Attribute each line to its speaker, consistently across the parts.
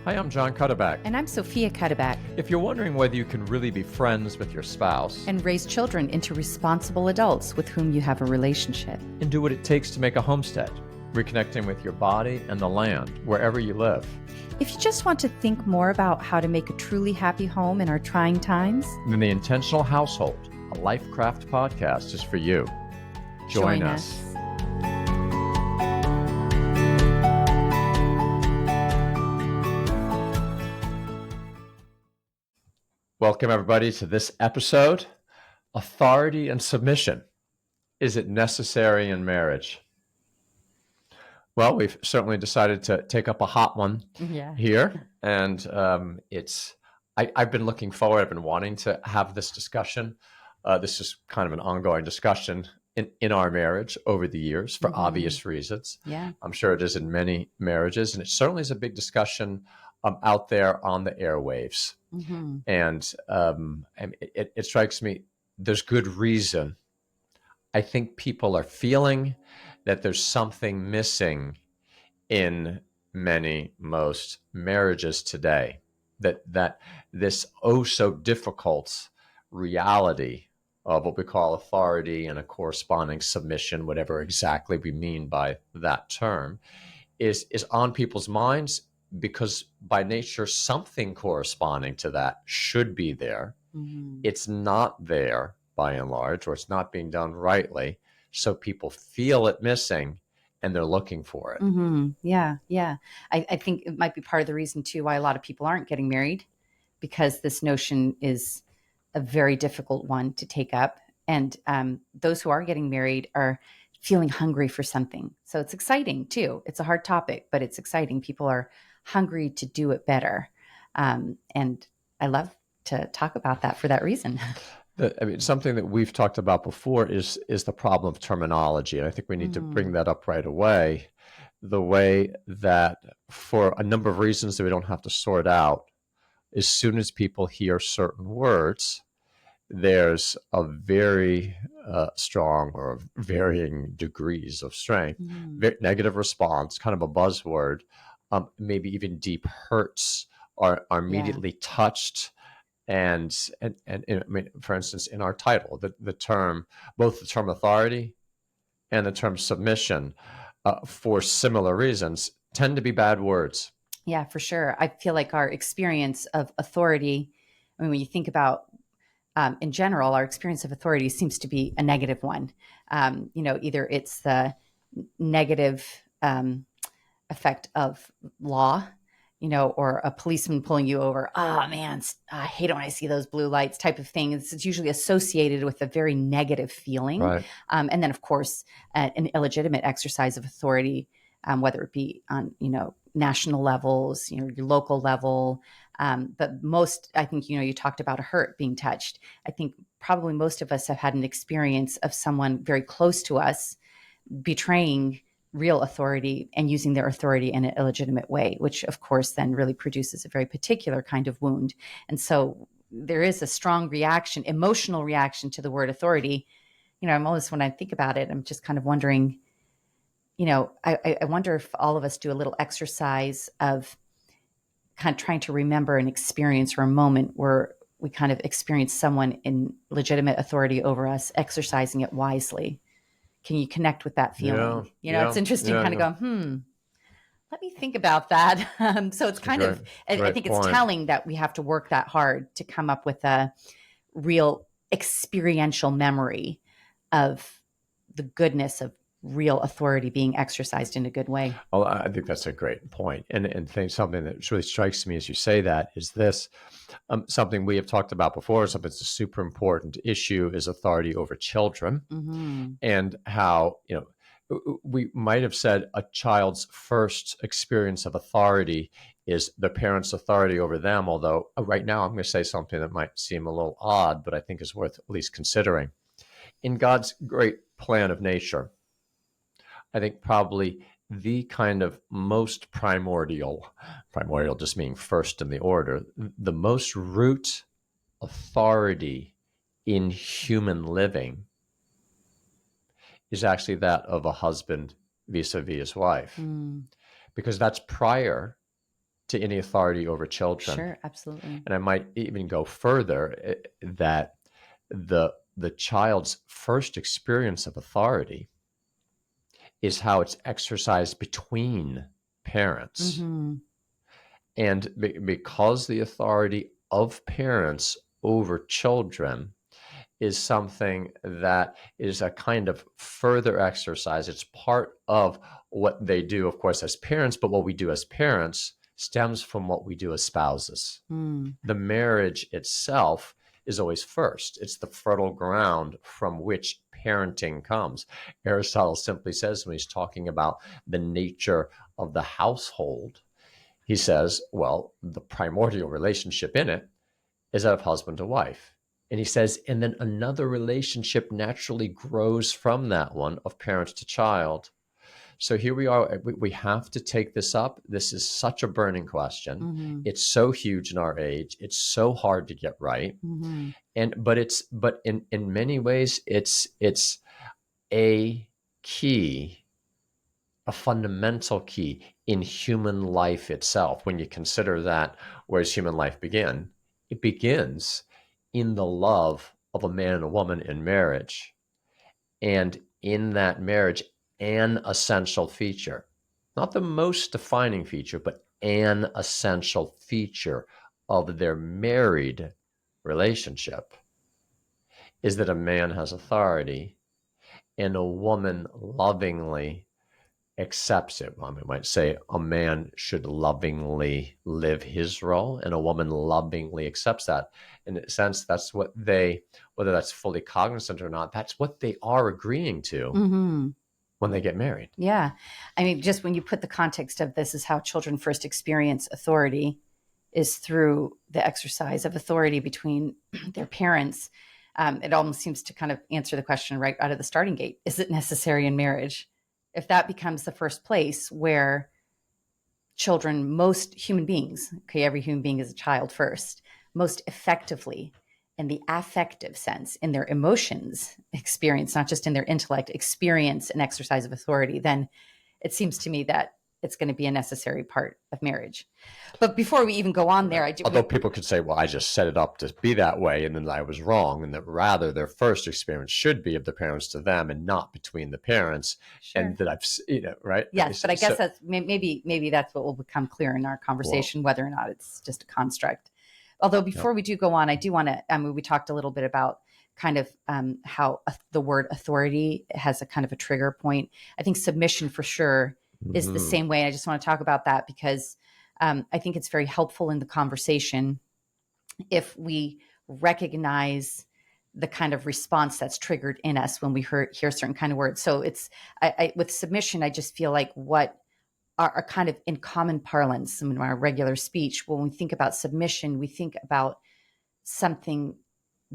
Speaker 1: Hi, I'm John Cuddeback.
Speaker 2: And I'm Sofia Cuddeback.
Speaker 1: If you're wondering whether you can really be friends with your spouse
Speaker 2: and raise children into responsible adults with whom you have a relationship,
Speaker 1: and do what it takes to make a homestead, reconnecting with your body and the land wherever you live.
Speaker 2: If you just want to think more about how to make a truly happy home in our trying times,
Speaker 1: then the Intentional Household, a LifeCraft podcast, is for you. Join us. Welcome, everybody, to this episode, Authority and Submission. Is it necessary in marriage? Well, we've certainly decided to take up a hot one here. And I've been looking forward. I've been wanting to have this discussion. This is kind of an ongoing discussion in our marriage over the years for obvious reasons.
Speaker 2: Yeah.
Speaker 1: I'm sure it is in many marriages. And it certainly is a big discussion out there on the airwaves.
Speaker 2: Mm-hmm.
Speaker 1: And it strikes me, there's good reason. I think people are feeling that there's something missing in most marriages today, that this oh so difficult reality of what we call authority and a corresponding submission, whatever exactly we mean by that term, is on people's minds, because by nature something corresponding to that should be there.
Speaker 2: Mm-hmm.
Speaker 1: It's not there by and large, or it's not being done rightly, so people feel it missing and they're looking for it.
Speaker 2: Mm-hmm. Yeah. I think it might be part of the reason too why a lot of people aren't getting married, because this notion is a very difficult one to take up. And those who are getting married are feeling hungry for something. So it's exciting too. It's a hard topic, but it's exciting. People are hungry to do it better. And I love to talk about that for that reason.
Speaker 1: Something that we've talked about before is the problem of terminology. And I think we need to bring that up right away. The way that, for a number of reasons that we don't have to sort out, as soon as people hear certain words, there's a very strong or varying degrees of strength, negative response, kind of a buzzword, maybe even deep hurts are immediately touched. And I mean, for instance, in our title, the term, both the term authority and the term submission, for similar reasons, tend to be bad words.
Speaker 2: Yeah, for sure. I feel like our experience of authority, I mean, when you think about, in general, our experience of authority seems to be a negative one. Either it's the negative effect of law, or a policeman pulling you over. Oh man, I hate it when I see those blue lights type of thing. It's usually associated with a very negative feeling.
Speaker 1: Right.
Speaker 2: And then of course, an illegitimate exercise of authority, whether it be on, national levels, your local level. But most, I think, you talked about a hurt being touched. I think probably most of us have had an experience of someone very close to us betraying real authority and using their authority in an illegitimate way, which of course then really produces a very particular kind of wound. And so there is a strong reaction, emotional reaction to the word authority. I'm always, when I think about it, I'm just kind of wondering, I wonder if all of us do a little exercise of kind of trying to remember an experience or a moment where we kind of experienced someone in legitimate authority over us, exercising it wisely. Can you connect with that feeling? It's interesting kind of go, let me think about that. So it's kind of, I think it's telling that we have to work that hard to come up with a real experiential memory of the goodness of real authority being exercised in a good way.
Speaker 1: Well, I think that's a great point. And something that really strikes me as you say that is this, something we have talked about before, something that's a super important issue is authority over children, and how, we might have said a child's first experience of authority is the parent's authority over them. Although right now I'm going to say something that might seem a little odd, but I think is worth at least considering. In God's great plan of nature, I think probably the kind of most primordial just meaning first in the order, the most root authority in human living is actually that of a husband vis-a-vis his wife, because that's prior to any authority over children.
Speaker 2: Sure, absolutely.
Speaker 1: And I might even go further, that the child's first experience of authority is how it's exercised between parents.
Speaker 2: Mm-hmm.
Speaker 1: And because the authority of parents over children is something that is a kind of further exercise. It's part of what they do, of course, as parents, but what we do as parents stems from what we do as spouses.
Speaker 2: Mm.
Speaker 1: The marriage itself is always first. It's the fertile ground from which parenting comes. Aristotle simply says, when he's talking about the nature of the household, he says, well, the primordial relationship in it is that of husband to wife. And he says, and then another relationship naturally grows from that one of parent to child. So here we are. We have to take this up. This is such a burning question.
Speaker 2: Mm-hmm.
Speaker 1: It's so huge in our age. It's so hard to get right.
Speaker 2: Mm-hmm.
Speaker 1: But in many ways, it's a key, a fundamental key in human life itself. When you consider that, where does human life begin? It begins in the love of a man and a woman in marriage. And in that marriage, an essential feature, not the most defining feature, but an essential feature of their married relationship is that a man has authority and a woman lovingly accepts it. Well, we might say a man should lovingly live his role, and a woman lovingly accepts that. In a sense, that's what they, whether that's fully cognizant or not, that's what they are agreeing to
Speaker 2: Mm-hmm.
Speaker 1: when they get married.
Speaker 2: Yeah. I mean, just when you put the context of this is how children first experience authority is through the exercise of authority between their parents. It almost seems to kind of answer the question right out of the starting gate. Is it necessary in marriage? If that becomes the first place where children, most human beings, okay, every human being is a child first, most effectively in the affective sense, in their emotions experience, not just in their intellect, experience an exercise of authority, then it seems to me that it's going to be a necessary part of marriage. But before we even go on there,
Speaker 1: Although people could say, well, I just set it up to be that way, and then I was wrong, and that rather their first experience should be of the parents to them and not between the parents.
Speaker 2: Sure.
Speaker 1: And that I've, right?
Speaker 2: Yes, but I guess that's maybe that's what will become clear in our conversation, whether or not it's just a construct. Although before we do go on, I do want to, we talked a little bit about kind of how the word authority has a kind of a trigger point. I think submission for sure is the same way. I just want to talk about that because I think it's very helpful in the conversation if we recognize the kind of response that's triggered in us when we hear certain kind of words. So it's with submission, I just feel like what are kind of in common parlance in our regular speech, when we think about submission, we think about something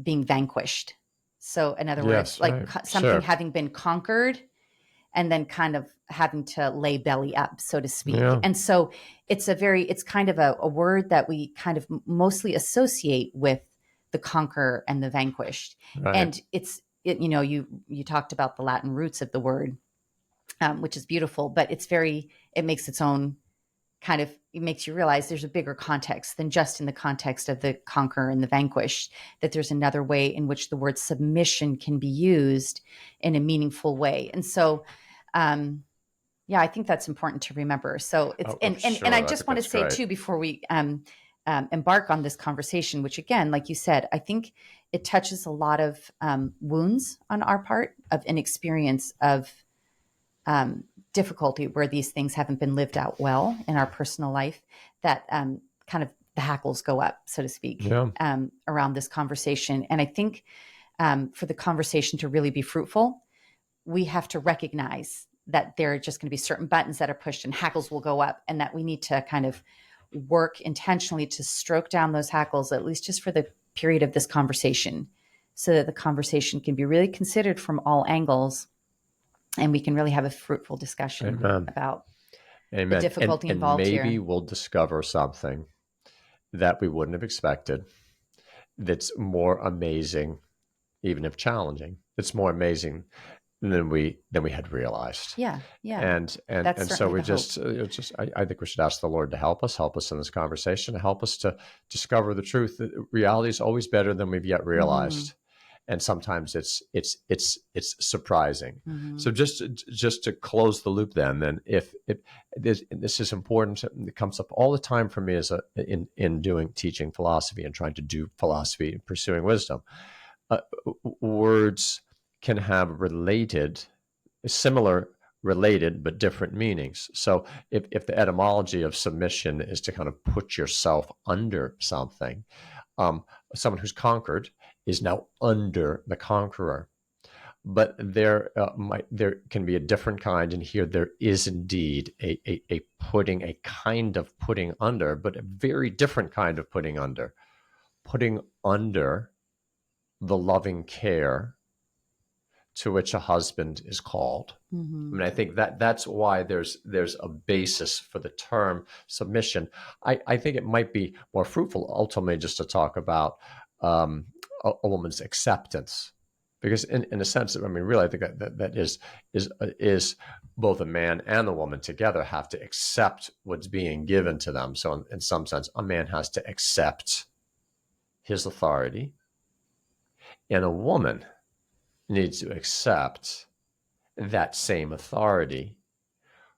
Speaker 2: being vanquished. So in other words, like something having been conquered and then kind of having to lay belly up, so to speak. Yeah. And so it's kind of a word that we kind of mostly associate with the conqueror and the vanquished. Right. And you talked about the Latin roots of the word, which is beautiful, but it makes its own kind of, it makes you realize there's a bigger context than just in the context of the conqueror and the vanquished, that there's another way in which the word submission can be used in a meaningful way. And so, I think that's important to remember. So it's, and I just want to say too, before we embark on this conversation, which again, like you said, I think it touches a lot of wounds on our part of inexperience of difficulty where these things haven't been lived out well in our personal life, that kind of the hackles go up, so to speak, around this conversation. And I think for the conversation to really be fruitful, we have to recognize that there are just going to be certain buttons that are pushed and hackles will go up, and that we need to kind of work intentionally to stroke down those hackles, at least just for the period of this conversation, so that the conversation can be really considered from all angles. And we can really have a fruitful discussion about the difficulty involved here.
Speaker 1: And maybe we'll discover something that we wouldn't have expected that's more amazing, even if challenging. It's more amazing than we had realized.
Speaker 2: Yeah. Yeah.
Speaker 1: And
Speaker 2: That's
Speaker 1: so
Speaker 2: certainly
Speaker 1: we
Speaker 2: the hope.
Speaker 1: just I think we should ask the Lord to help us in this conversation, to help us to discover the truth that reality is always better than we've yet
Speaker 2: Mm-hmm.
Speaker 1: realized, and sometimes it's surprising.
Speaker 2: Mm-hmm.
Speaker 1: So just to close the loop, then if this is important, it comes up all the time for me as in doing teaching philosophy and trying to do philosophy and pursuing wisdom. uh, Words can have similar, related, but different meanings. So if the etymology of submission is to kind of put yourself under something, someone who's conquered is now under the conqueror. But there can be a different kind, and here there is indeed a kind of putting under, but a very different kind of putting under the loving care to which a husband is called.
Speaker 2: Mm-hmm.
Speaker 1: I mean, I think that's why there's a basis for the term submission. I think it might be more fruitful ultimately just to talk about a woman's acceptance, because in a sense, I mean, really, I think that is both a man and a woman together have to accept what's being given to them. So in some sense, a man has to accept his authority, and a woman needs to accept that same authority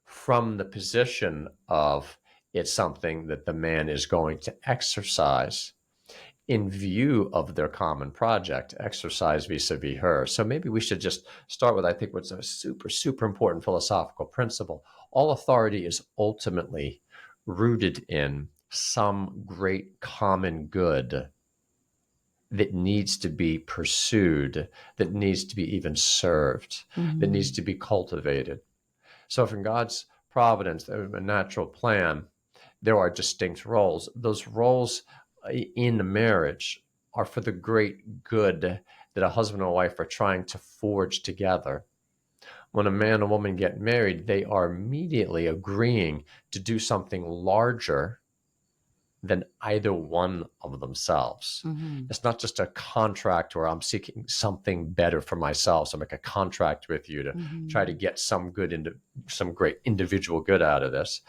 Speaker 1: from the position of it's something that the man is going to exercise in view of their common project, exercise vis-a-vis her. So maybe we should just start with, I think, what's a super, super important philosophical principle. All authority is ultimately rooted in some great common good that needs to be pursued, that needs to be even served, that
Speaker 2: Mm-hmm.
Speaker 1: needs to be cultivated. So if in God's providence, a natural plan, there are distinct roles. Those roles in the marriage are for the great good that a husband and a wife are trying to forge together. When a man and a woman get married, they are immediately agreeing to do something larger than either one of themselves.
Speaker 2: Mm-hmm.
Speaker 1: It's not just a contract where I'm seeking something better for myself. So I make a contract with you to try to
Speaker 2: Mm-hmm.
Speaker 1: get some great individual good out of this.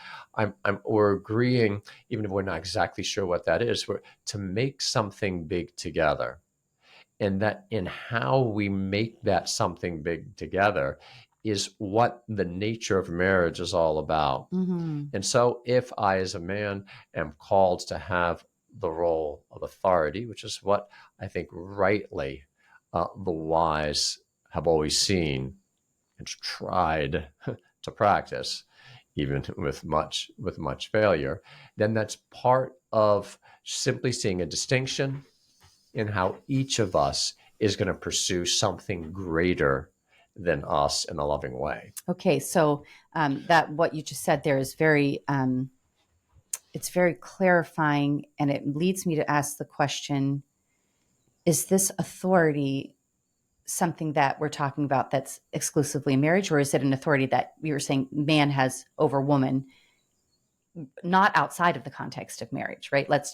Speaker 1: We're agreeing, even if we're not exactly sure what that is, we're to make something big together. And that in how we make that something big together is what the nature of marriage is all about.
Speaker 2: Mm-hmm.
Speaker 1: And so, if I, as a man, am called to have the role of authority, which is what I think rightly the wise have always seen and tried to practice, even with much failure, then that's part of simply seeing a distinction in how each of us is going to pursue something greater than us in a loving way.
Speaker 2: Okay, so that what you just said there is it's very clarifying, and it leads me to ask the question: is this authority something that we're talking about that's exclusively in marriage, or is it an authority that we were saying man has over woman, not outside of the context of marriage, right? Can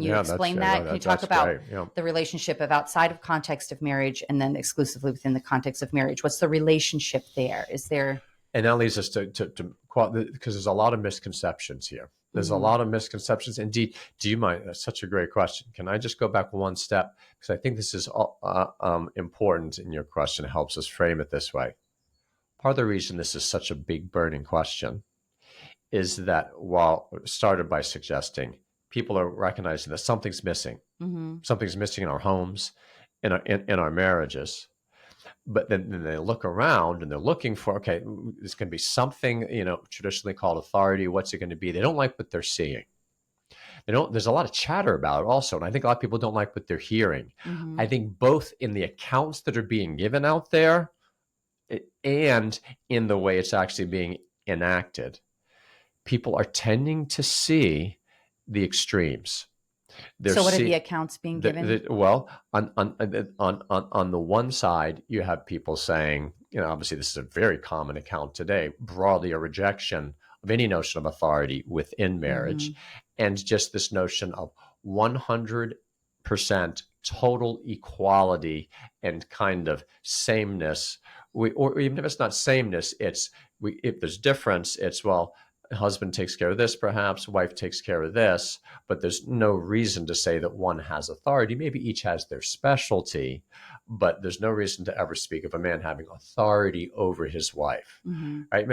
Speaker 2: you
Speaker 1: Yeah, that's
Speaker 2: explain
Speaker 1: yeah,
Speaker 2: that? Can you talk
Speaker 1: that's
Speaker 2: about
Speaker 1: great. Yeah.
Speaker 2: the relationship of outside of context of marriage and then exclusively within the context of marriage? What's the relationship there? Is there?
Speaker 1: And that leads us to because there's a lot of misconceptions here. There's a
Speaker 2: Mm-hmm.
Speaker 1: lot of misconceptions. Indeed, do you mind? That's such a great question. Can I just go back one step? Because I think this is important in your question. It helps us frame it this way. Part of the reason this is such a big burning question is that while started by suggesting people are recognizing that
Speaker 2: Mm-hmm.
Speaker 1: something's missing in our homes, in our marriages, but then they look around and they're looking for, okay, there's going to be something, traditionally called authority. What's it going to be? They don't like what they're seeing. There's a lot of chatter about it also. And I think a lot of people don't like what they're hearing.
Speaker 2: Mm-hmm.
Speaker 1: I think both in the accounts that are being given out there and in the way it's actually being enacted, people are tending to see the extremes. They're
Speaker 2: So, what are the
Speaker 1: see
Speaker 2: accounts being given?
Speaker 1: well, on the one side, you have people saying, obviously this is a very common account today, broadly a rejection of any notion of authority within
Speaker 2: Mm-hmm.
Speaker 1: marriage, and just this notion of 100% total equality and kind of sameness. Or even if it's not sameness, if there's difference, it's, well, husband takes care of this, perhaps wife takes care of this, but there's no reason to say that one has authority. Maybe each has their specialty, but there's no reason to ever speak of a man having authority over his wife.
Speaker 2: Mm-hmm.
Speaker 1: Right?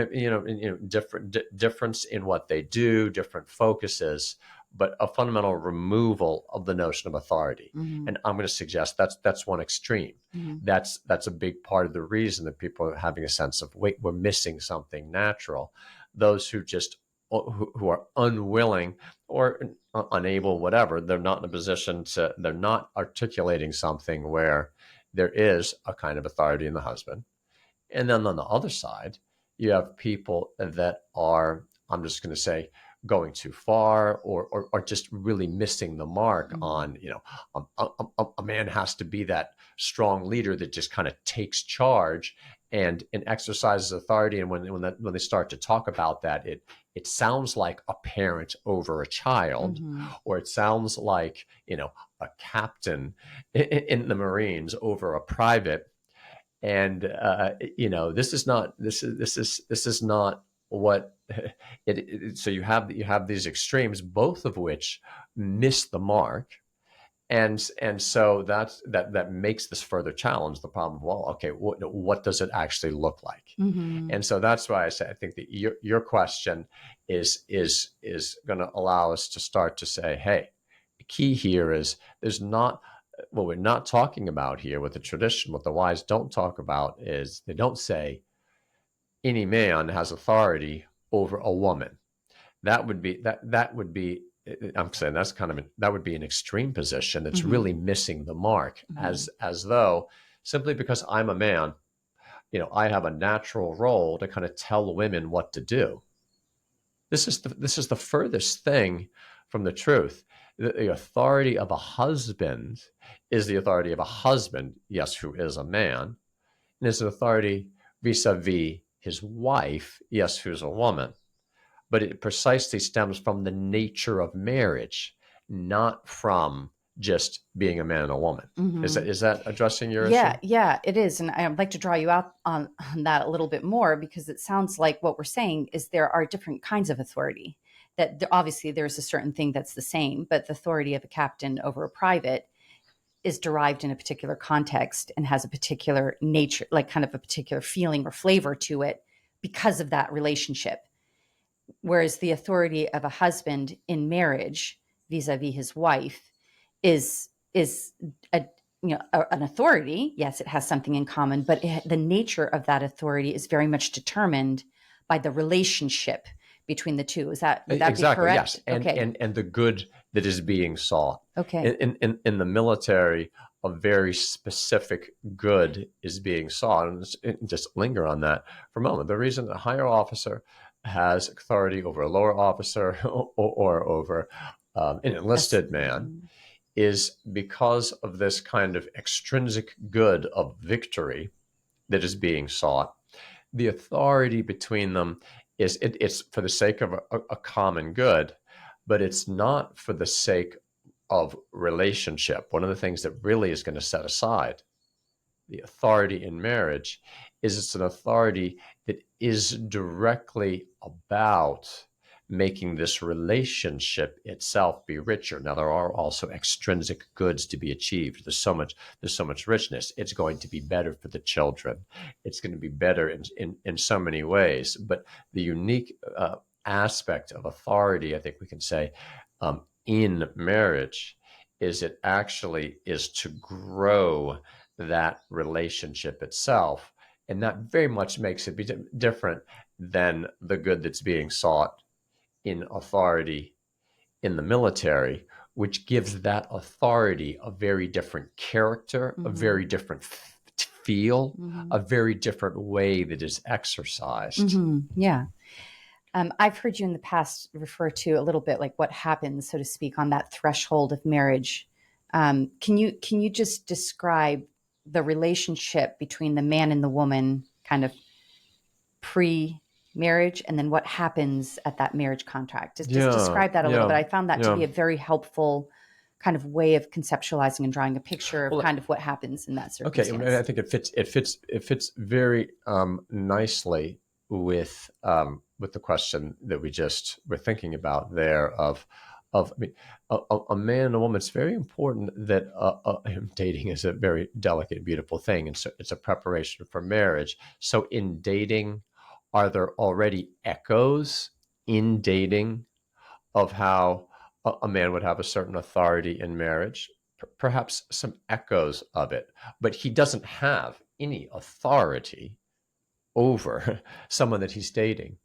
Speaker 1: Difference in what they do, different focuses, but a fundamental removal of the notion of authority.
Speaker 2: Mm-hmm.
Speaker 1: And I'm going to suggest that's one extreme.
Speaker 2: Mm-hmm.
Speaker 1: That's a big part of the reason that people are having a sense of, wait, we're missing something natural. Those who are unwilling or unable, whatever, they're not in a position they're not articulating something where there is a kind of authority in the husband. And then on the other side, you have people that are, I'm just going to say, going too far, or just really missing the mark on, a man has to be that strong leader that just kind of takes charge and exercises authority. And when they start to talk about that, it sounds like a parent over a child,
Speaker 2: Mm-hmm.
Speaker 1: or it sounds like, a captain in the Marines over a private. And this is not what so you have these extremes, both of which miss the mark. And so that makes this further challenge the problem of, well, okay, what does it actually look like?
Speaker 2: Mm-hmm.
Speaker 1: And so that's why I say, I think that your question is going to allow us to start to say, hey, the key here is there's not, what we're not talking about here with the tradition, what the wise don't talk about is, they don't say any man has authority over a woman. That would be I'm saying that would be an extreme position that's
Speaker 2: Mm-hmm.
Speaker 1: really missing the mark,
Speaker 2: Mm-hmm.
Speaker 1: as though simply because I'm a man, I have a natural role to kind of tell women what to do. This is the furthest thing from the truth. The authority of a husband is the authority of a husband, yes, who is a man, and is an authority vis-a-vis his wife, yes, who's a woman. But it precisely stems from the nature of marriage, not from just being a man and a woman.
Speaker 2: Mm-hmm.
Speaker 1: Is that addressing your issue?
Speaker 2: Yeah, it is. And I'd like to draw you out on that a little bit more, because it sounds like what we're saying is there are different kinds of authority. That obviously there's a certain thing that's the same, but the authority of a captain over a private is derived in a particular context and has a particular nature, like kind of a particular feeling or flavor to it because of that relationship. Whereas the authority of a husband in marriage vis-a-vis his wife is a an authority. Yes, it has something in common, but the nature of that authority is very much determined by the relationship between the two. Would that
Speaker 1: Exactly,
Speaker 2: be correct?
Speaker 1: yes. And the good that is being sought.
Speaker 2: Okay.
Speaker 1: In the military, a very specific good is being sought. And just linger on that for a moment. The reason a higher officer has authority over a lower officer or over an enlisted man is because of this kind of extrinsic good of victory that is being sought. The authority between them it's for the sake of a common good, but it's not for the sake of relationship. One of the things that really is going to set aside the authority in marriage is it's an authority that is directly about making this relationship itself be richer. Now, there are also extrinsic goods to be achieved. There's so much richness. It's going to be better for the children. It's going to be better in so many ways. But the unique aspect of authority, I think we can say, in marriage, is it actually is to grow that relationship itself. And that very much makes it be different than the good that's being sought in authority in the military, which gives that authority a very different character, a very different feel, a very different way that is exercised.
Speaker 2: Yeah. I've heard you in the past refer to a little bit like what happens, so to speak, on that threshold of marriage. Can you just describe the relationship between the man and the woman kind of pre-marriage, and then what happens at that marriage contract? Just describe that a little bit. I found that to be a very helpful kind of way of conceptualizing and drawing a picture of
Speaker 1: Well,
Speaker 2: kind of what happens in that
Speaker 1: okay,
Speaker 2: circumstance.
Speaker 1: and I think it fits very nicely with the question that we just were thinking about there of I mean, a man and a woman. It's very important that dating is a very delicate, beautiful thing, and so it's a preparation for marriage. So in dating, are there already echoes in dating of how a man would have a certain authority in marriage? Perhaps some echoes of it, but he doesn't have any authority over someone that he's dating.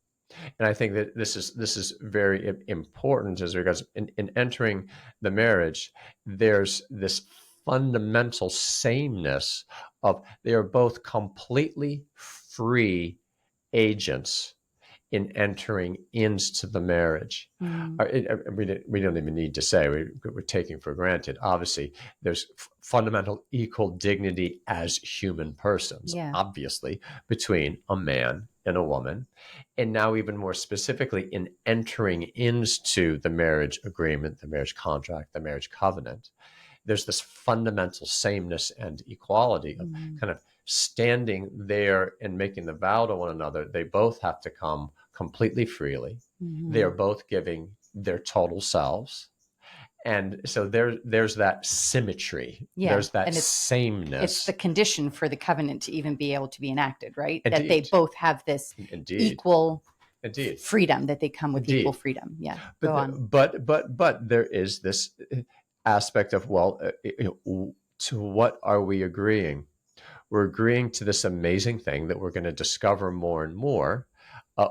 Speaker 1: And I think that this is very important as regards in entering the marriage. There's this fundamental sameness of they are both completely free agents in entering into the marriage. We don't even need to say, we're taking for granted. Obviously, there's fundamental equal dignity as human persons,
Speaker 2: Yeah.
Speaker 1: obviously, between a man and a woman. And now, even more specifically, in entering into the marriage agreement, the marriage contract, the marriage covenant, there's this fundamental sameness and equality of kind of standing there and making the vow to one another. They both have to come completely freely. They are both giving their total selves. And so there's that symmetry.
Speaker 2: Yeah.
Speaker 1: There's that
Speaker 2: And
Speaker 1: sameness.
Speaker 2: it's the condition for the covenant to even be able to be enacted, right?
Speaker 1: Indeed.
Speaker 2: That they both have this equal freedom, that they come with equal freedom. Yeah. Go on.
Speaker 1: But there is this aspect of, well, to what are we agreeing? We're agreeing to this amazing thing that we're going to discover more and more.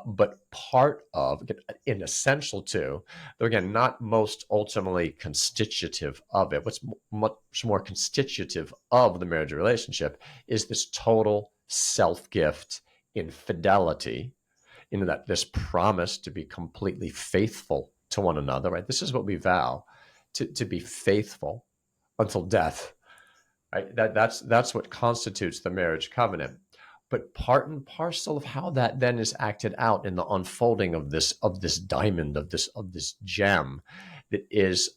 Speaker 1: But part of, and essential to, though again, not most ultimately constitutive of it, what's much more constitutive of the marriage relationship is this total self-gift in fidelity, that this promise to be completely faithful to one another, right? This is what we vow, to be faithful until death, right? That's what constitutes the marriage covenant. But part and parcel of how that then is acted out in the unfolding of this diamond, of this gem that is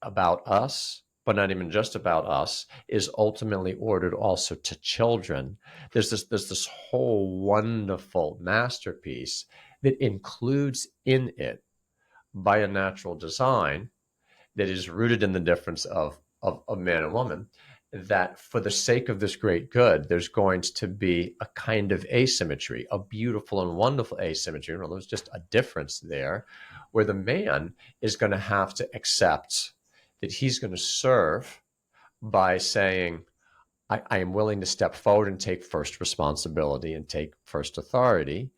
Speaker 1: about us, but not even just about us, is ultimately ordered also to children. There's this whole wonderful masterpiece that includes in it, by a natural design, that is rooted in the difference of man and woman, that for the sake of this great good, there's going to be a kind of asymmetry, a beautiful and wonderful asymmetry. There's just a difference there, where the man is going to have to accept that he's going to serve by saying, I am willing to step forward and take first responsibility and take first authority.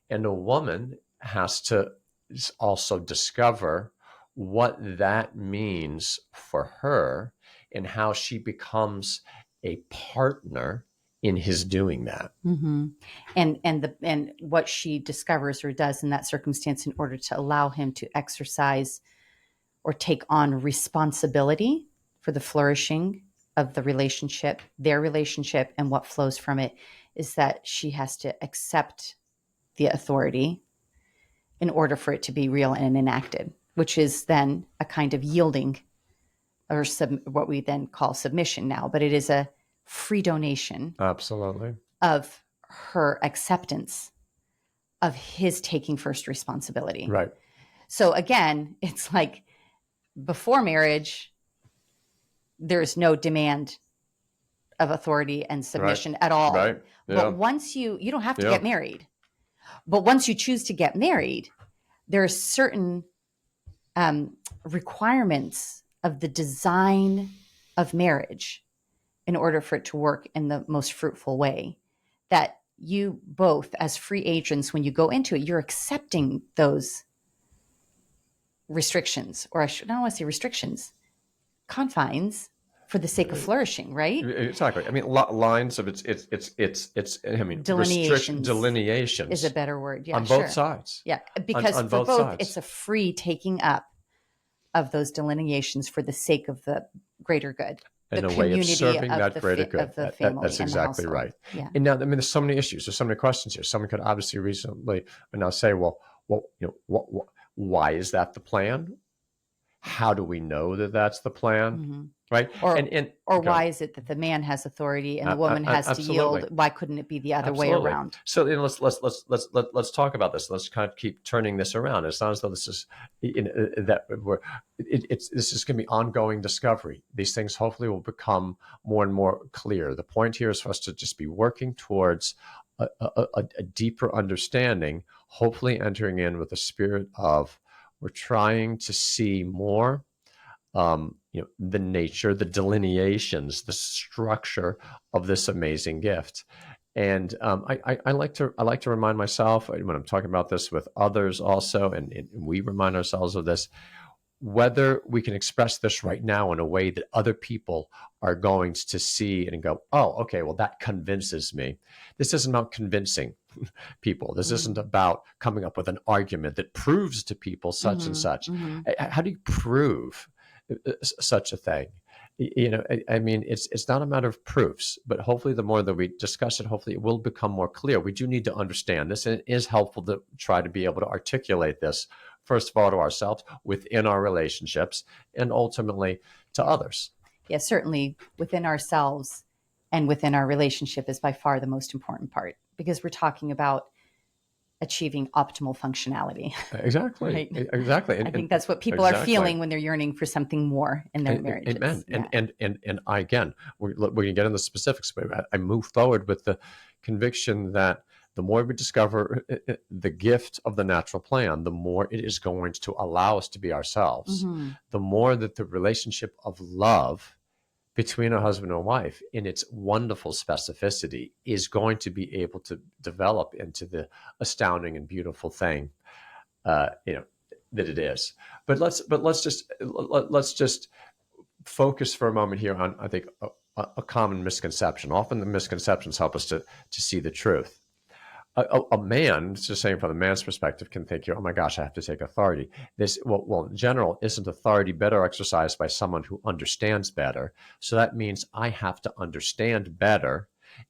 Speaker 1: And a woman has to also discover what that means for her and how she becomes a partner in his doing that.
Speaker 2: And what she discovers or does in that circumstance in order to allow him to exercise or take on responsibility for the flourishing of the relationship, their relationship, and what flows from it, is that she has to accept the authority in order for it to be real and enacted, which is then a kind of yielding, or what we then call submission now, but it is a free donation.
Speaker 1: Absolutely.
Speaker 2: Of her acceptance of his taking first responsibility.
Speaker 1: Right.
Speaker 2: So again, it's like before marriage, there's no demand of authority and submission at all.
Speaker 1: Right. Yeah.
Speaker 2: But once you don't have to get married, but once you choose to get married, there are certain requirements of the design of marriage in order for it to work in the most fruitful way, that you both, as free agents, when you go into it, you're accepting those restrictions, or I don't want to say restrictions, confines, for the sake of flourishing, right?
Speaker 1: Exactly. I mean, lines of it's. I mean, delineations
Speaker 2: is a better word. Yeah,
Speaker 1: on both sides.
Speaker 2: Yeah, because
Speaker 1: on
Speaker 2: for
Speaker 1: both
Speaker 2: both
Speaker 1: sides,
Speaker 2: it's a free taking up of those delineations for the sake of the greater good.
Speaker 1: In
Speaker 2: the
Speaker 1: a way of serving
Speaker 2: of
Speaker 1: that
Speaker 2: the
Speaker 1: greater good.
Speaker 2: Of the family
Speaker 1: that's exactly right.
Speaker 2: Yeah.
Speaker 1: And now, I mean, there's so many issues. There's so many questions here. Someone could obviously reasonably now say, well, why is that the plan? How do we know that that's the plan?
Speaker 2: Mhm.
Speaker 1: Right.
Speaker 2: Or
Speaker 1: And
Speaker 2: or
Speaker 1: go ahead.
Speaker 2: why is it that the man has authority and the woman has to
Speaker 1: Absolutely.
Speaker 2: yield? Why couldn't it be the other way
Speaker 1: Absolutely.
Speaker 2: around?
Speaker 1: So let's talk about this. Let's kind of keep turning this around. It's not as though this is that we're it's this is going to be ongoing discovery. These things hopefully will become more and more clear. The point here is for us to just be working towards a deeper understanding. Hopefully, entering in with the spirit of we're trying to see more. The nature, the delineations, the structure of this amazing gift. And I like to remind myself when I'm talking about this with others also, and we remind ourselves of this, whether we can express this right now in a way that other people are going to see and go, oh, okay, well, that convinces me. This isn't about convincing people. This isn't
Speaker 2: Mhm.
Speaker 1: about coming up with an argument that proves to people such and
Speaker 2: Mhm.
Speaker 1: such.
Speaker 2: Mhm.
Speaker 1: How do you prove such a thing? I mean, it's not a matter of proofs, but hopefully the more that we discuss it, hopefully it will become more clear. We do need to understand this, and it is helpful to try to be able to articulate this, first of all, to ourselves, within our relationships, and ultimately to
Speaker 2: Yeah.
Speaker 1: others.
Speaker 2: Yeah, certainly within ourselves and within our relationship is by far the most important part because we're talking about achieving optimal functionality,
Speaker 1: Exactly,
Speaker 2: right?
Speaker 1: exactly,
Speaker 2: I think
Speaker 1: and
Speaker 2: that's what people are
Speaker 1: exactly.
Speaker 2: feeling when they're yearning for something more in their
Speaker 1: Amen.
Speaker 2: marriages.
Speaker 1: And
Speaker 2: Yeah.
Speaker 1: I, again, we're going to get into the specifics, but I move forward with the conviction that the more we discover the gift of the natural plan, the more it is going to allow us to be ourselves.
Speaker 2: Mm-hmm.
Speaker 1: The more that the relationship of love between a husband and wife, in its wonderful specificity, is going to be able to develop into the astounding and beautiful thing, uh, you know, that it is. Let's just focus for a moment here on, I think, a common misconception. Often the misconceptions help us to see the truth. A man, just saying from the man's perspective, can think here, oh my gosh, I have to take authority. This, well, in general, isn't authority better exercised by someone who understands better? So that means I have to understand better.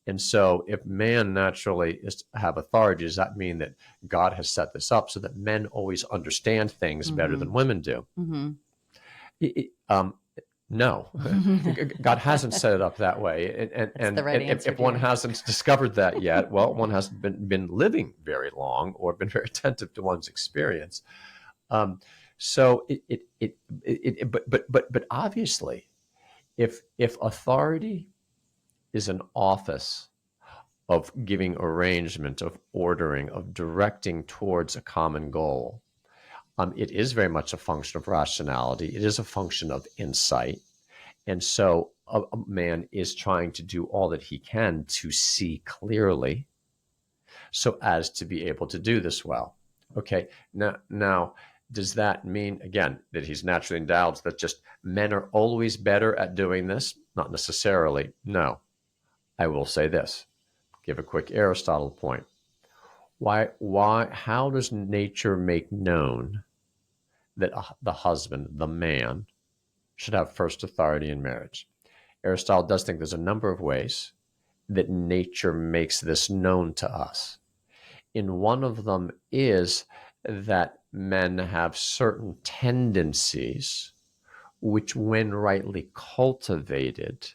Speaker 1: And so if man naturally is have authority, does that mean that God has set this up so that men always understand things better
Speaker 2: Mm-hmm.
Speaker 1: than women do?
Speaker 2: Mm-hmm.
Speaker 1: No, God hasn't set it up that way,
Speaker 2: That's the right answer,
Speaker 1: if one
Speaker 2: dear.
Speaker 1: hasn't discovered that yet, well, one hasn't been living very long or been very attentive to one's experience. Um, so but obviously, if authority is an office of giving arrangement, of ordering, of directing towards a common goal, it is very much a function of rationality. It is a function of insight. And so a man is trying to do all that he can to see clearly so as to be able to do this well. Okay, now does that mean, again, that he's naturally endowed, that just men are always better at doing this? Not necessarily. No. I will say this, give a quick Aristotle point. How does nature make known that the husband, the man, should have first authority in marriage? Aristotle does think there's a number of ways that nature makes this known to us. And one of them is that men have certain tendencies which, when rightly cultivated,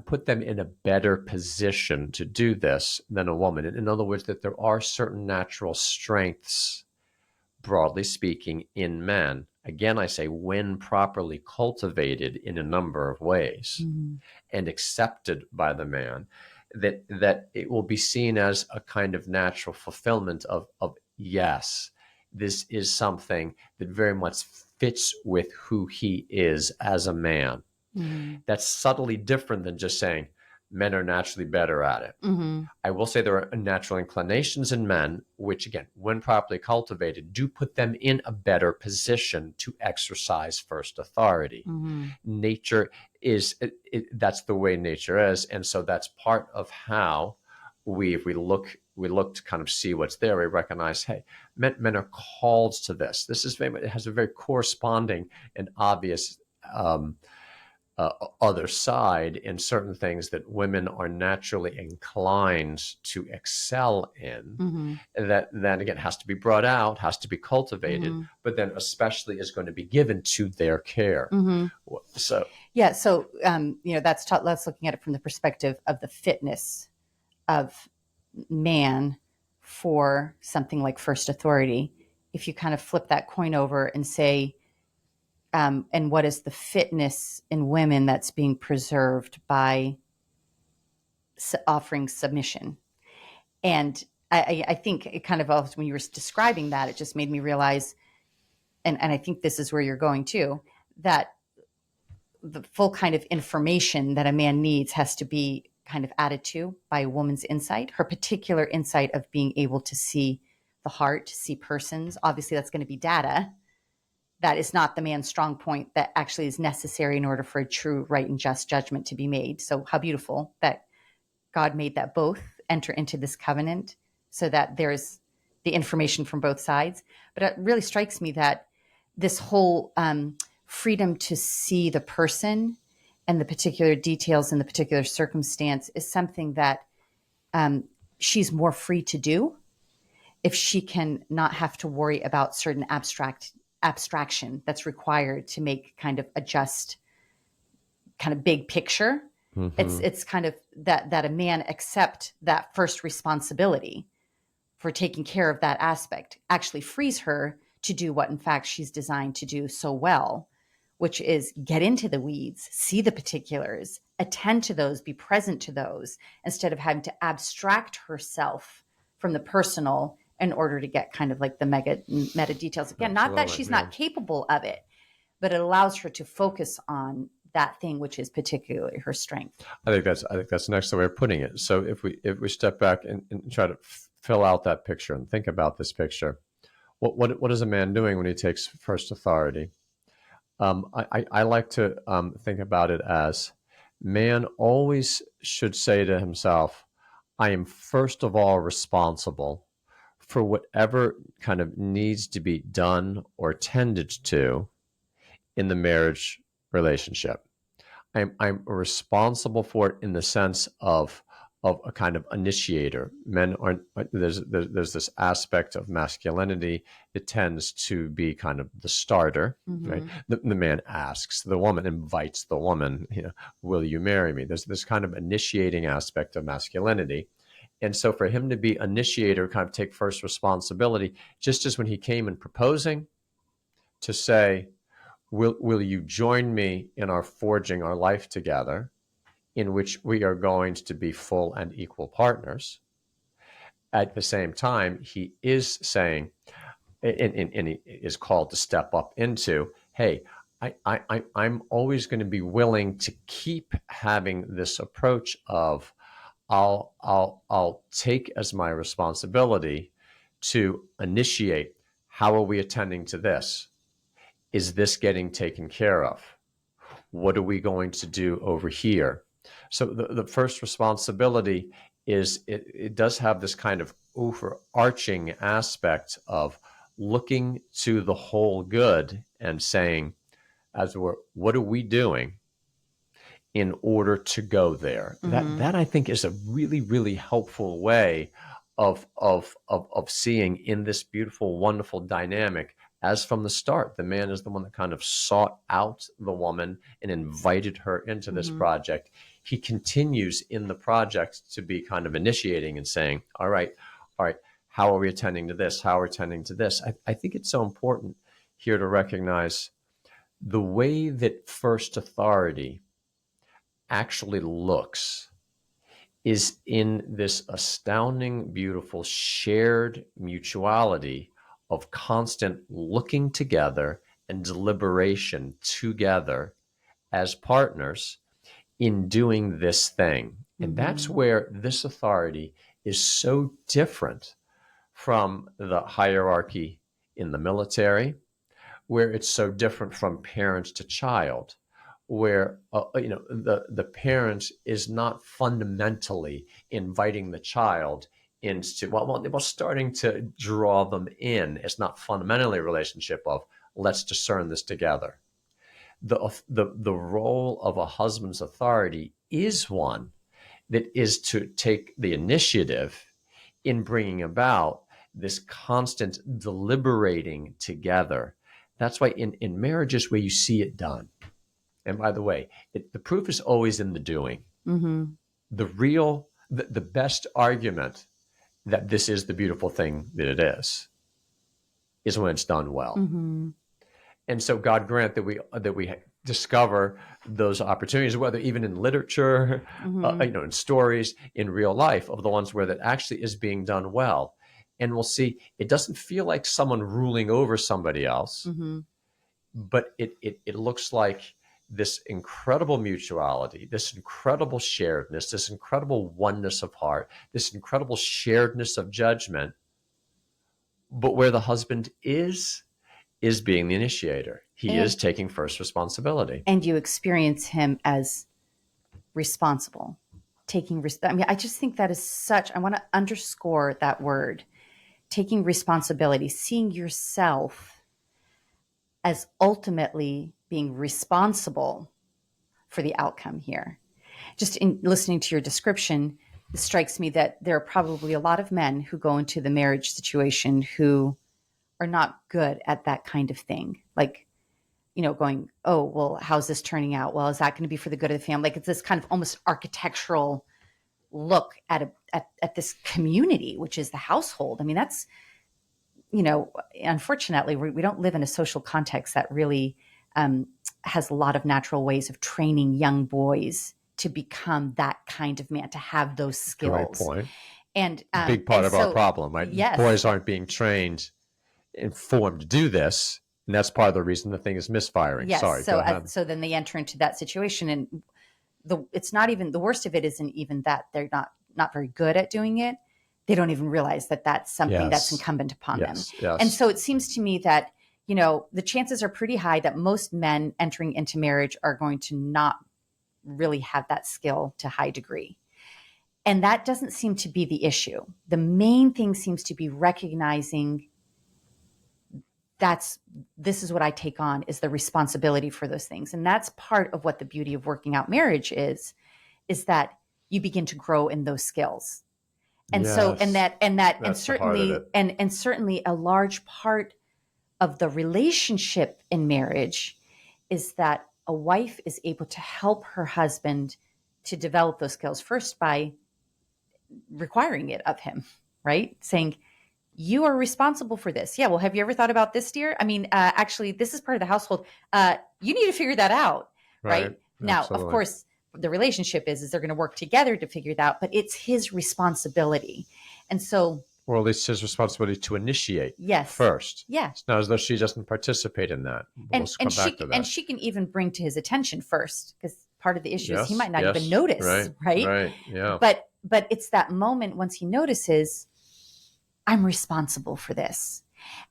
Speaker 1: put them in a better position to do this than a woman. In other words, that there are certain natural strengths, broadly speaking, in men. Again, I say when properly cultivated in a number of ways
Speaker 2: Mm-hmm.
Speaker 1: and accepted by the man, that it will be seen as a kind of natural fulfillment of yes, this is something that very much fits with who he is as a man.
Speaker 2: Mm-hmm.
Speaker 1: That's subtly different than just saying men are naturally better at it.
Speaker 2: Mm-hmm.
Speaker 1: I will say there are natural inclinations in men, which, again, when properly cultivated, do put them in a better position to exercise first authority.
Speaker 2: Mm-hmm.
Speaker 1: Nature that's the way nature is. And so that's part of how if we look to kind of see what's there, we recognize, hey, men are called to this. This is it has a very corresponding and obvious other side in certain things that women are naturally inclined to excel in,
Speaker 2: Mm-hmm.
Speaker 1: that then again has to be brought out, has to be cultivated,
Speaker 2: Mm-hmm.
Speaker 1: but then especially is going to be given to their care.
Speaker 2: Mm-hmm.
Speaker 1: So
Speaker 2: Yeah. So, that's looking at it from the perspective of the fitness of man for something like first authority. If you kind of flip that coin over and say, and what is the fitness in women that's being preserved by offering submission? And I think it kind of, when you were describing that, it just made me realize, and I think this is where you're going to, that the full kind of information that a man needs has to be kind of added to by a woman's insight, her particular insight of being able to see the heart, see persons. Obviously, that's going to be data. That is not the man's strong point that actually is necessary in order for a true, right, and just judgment to be made. So, how beautiful that God made that both enter into this covenant so that there's the information from both sides. But it really strikes me that this whole freedom to see the person and the particular details in the particular circumstance is something that she's more free to do if she can not have to worry about certain abstraction that's required to make kind of a just kind of big picture.
Speaker 1: mm-hmm.
Speaker 2: It's kind of that a man accept that first responsibility for taking care of that aspect actually frees her to do what in fact she's designed to do so well, which is get into the weeds, see the particulars, attend to those, be present to those, instead of having to abstract herself from the personal in order to get kind of like the meta details. Again, not that
Speaker 1: Absolutely,
Speaker 2: she's
Speaker 1: yeah.
Speaker 2: not capable of it, but it allows her to focus on that thing which is particularly her strength.
Speaker 1: I think that's an excellent way of putting it. So if we step back and try to fill out that picture and think about this picture, what is a man doing when he takes first authority? I like to think about it as man always should say to himself, I am first of all responsible for whatever kind of needs to be done or tended to in the marriage relationship. I'm responsible for it in the sense of a kind of initiator. Men aren't. There's this aspect of masculinity. It tends to be kind of the starter, right?
Speaker 2: Mm-hmm.
Speaker 1: The man asks, the woman invites the woman. Will you marry me? There's this kind of initiating aspect of masculinity. And so for him to be initiator, kind of take first responsibility, just as when he came in proposing, to say, will you join me in our forging our life together, in which we are going to be full and equal partners? At the same time, he is saying, and he is called to step up into, hey, I'm always going to be willing to keep having this approach of I'll take as my responsibility to initiate. How are we attending to this? Is this getting taken care of? What are we going to do over here? So the first responsibility is it does have this kind of overarching aspect of looking to the whole good and saying, as it were, what are we doing in order to go there? That
Speaker 2: Mm-hmm.
Speaker 1: that I think is a really, really helpful way of seeing in this beautiful, wonderful dynamic. As from the start, the man is the one that kind of sought out the woman and invited her into this
Speaker 2: Mm-hmm.
Speaker 1: project. He continues in the project to be kind of initiating and saying, all right, how are we attending to this? How are we attending to this? I think it's so important here to recognize the way that first authority actually looks is in this astounding, beautiful shared mutuality of constant looking together and deliberation together as partners in doing this thing. And that's
Speaker 2: Mm-hmm.
Speaker 1: where this authority is so different from the hierarchy in the military, where it's so different from parent to child, where the parent is not fundamentally inviting the child into starting to draw them in. It's not fundamentally a relationship of let's discern this together. the role of a husband's authority is one that is to take the initiative in bringing about this constant deliberating together. That's why in marriages where you see it done, and by the way, the proof is always in the doing.
Speaker 2: Mm-hmm.
Speaker 1: The best argument that this is the beautiful thing that it is when it's done well.
Speaker 2: Mm-hmm.
Speaker 1: And so God grant that we discover those opportunities, whether even in literature,
Speaker 2: Mm-hmm.
Speaker 1: in stories, in real life, of the ones where that actually is being done well. And we'll see it doesn't feel like someone ruling over somebody else,
Speaker 2: Mm-hmm.
Speaker 1: but it looks like this incredible mutuality, this incredible sharedness, this incredible oneness of heart, this incredible sharedness of judgment, but where the husband is being the initiator. He is
Speaker 2: And
Speaker 1: taking first responsibility.
Speaker 2: and you experience him as responsible, I mean, I just think that is such, I want to underscore that word, taking responsibility, seeing yourself as ultimately being responsible for the outcome here. Just in listening to your description, it strikes me that there are probably a lot of men who go into the marriage situation who are not good at that kind of thing. Like, going, oh, well, how's this turning out? Well, is that going to be for the good of the family? Like, it's this kind of almost architectural look at this community, which is the household. I mean, that's, unfortunately, we don't live in a social context that really has a lot of natural ways of training young boys to become that kind of man, to have those skills.
Speaker 1: Great point.
Speaker 2: And
Speaker 1: big part
Speaker 2: and
Speaker 1: of our problem, right?
Speaker 2: Yes.
Speaker 1: Boys aren't being trained, informed to do this, and that's part of the reason the thing is misfiring.
Speaker 2: Yes.
Speaker 1: Sorry, go ahead.
Speaker 2: So then they enter into that situation, and it's not even, the worst of it isn't even that they're not very good at doing it. They don't even realize that that's something that's incumbent upon them.
Speaker 1: Yes.
Speaker 2: And so it seems to me that, the chances are pretty high that most men entering into marriage are going to not really have that skill to a high degree. And that doesn't seem to be the issue. The main thing seems to be recognizing this is what I take on, is the responsibility for those things. And that's part of what the beauty of working out marriage is that you begin to grow in those skills. And so, and certainly a large part of the relationship in marriage is that a wife is able to help her husband to develop those skills, first by requiring it of him, right? Saying, you are responsible for this. Yeah. Well, have you ever thought about this, dear? I mean, actually, this is part of the household. You need to figure that out. Right. Now, of course, the relationship is they're going to work together to figure it out, but it's his responsibility. And so,
Speaker 1: or at least his responsibility to initiate first.
Speaker 2: Yeah.
Speaker 1: It's not as though she doesn't participate in that.
Speaker 2: And she can even bring to his attention first, because part of the issue is he might not even notice. Right.
Speaker 1: Yeah.
Speaker 2: But it's that moment once he notices, I'm responsible for this.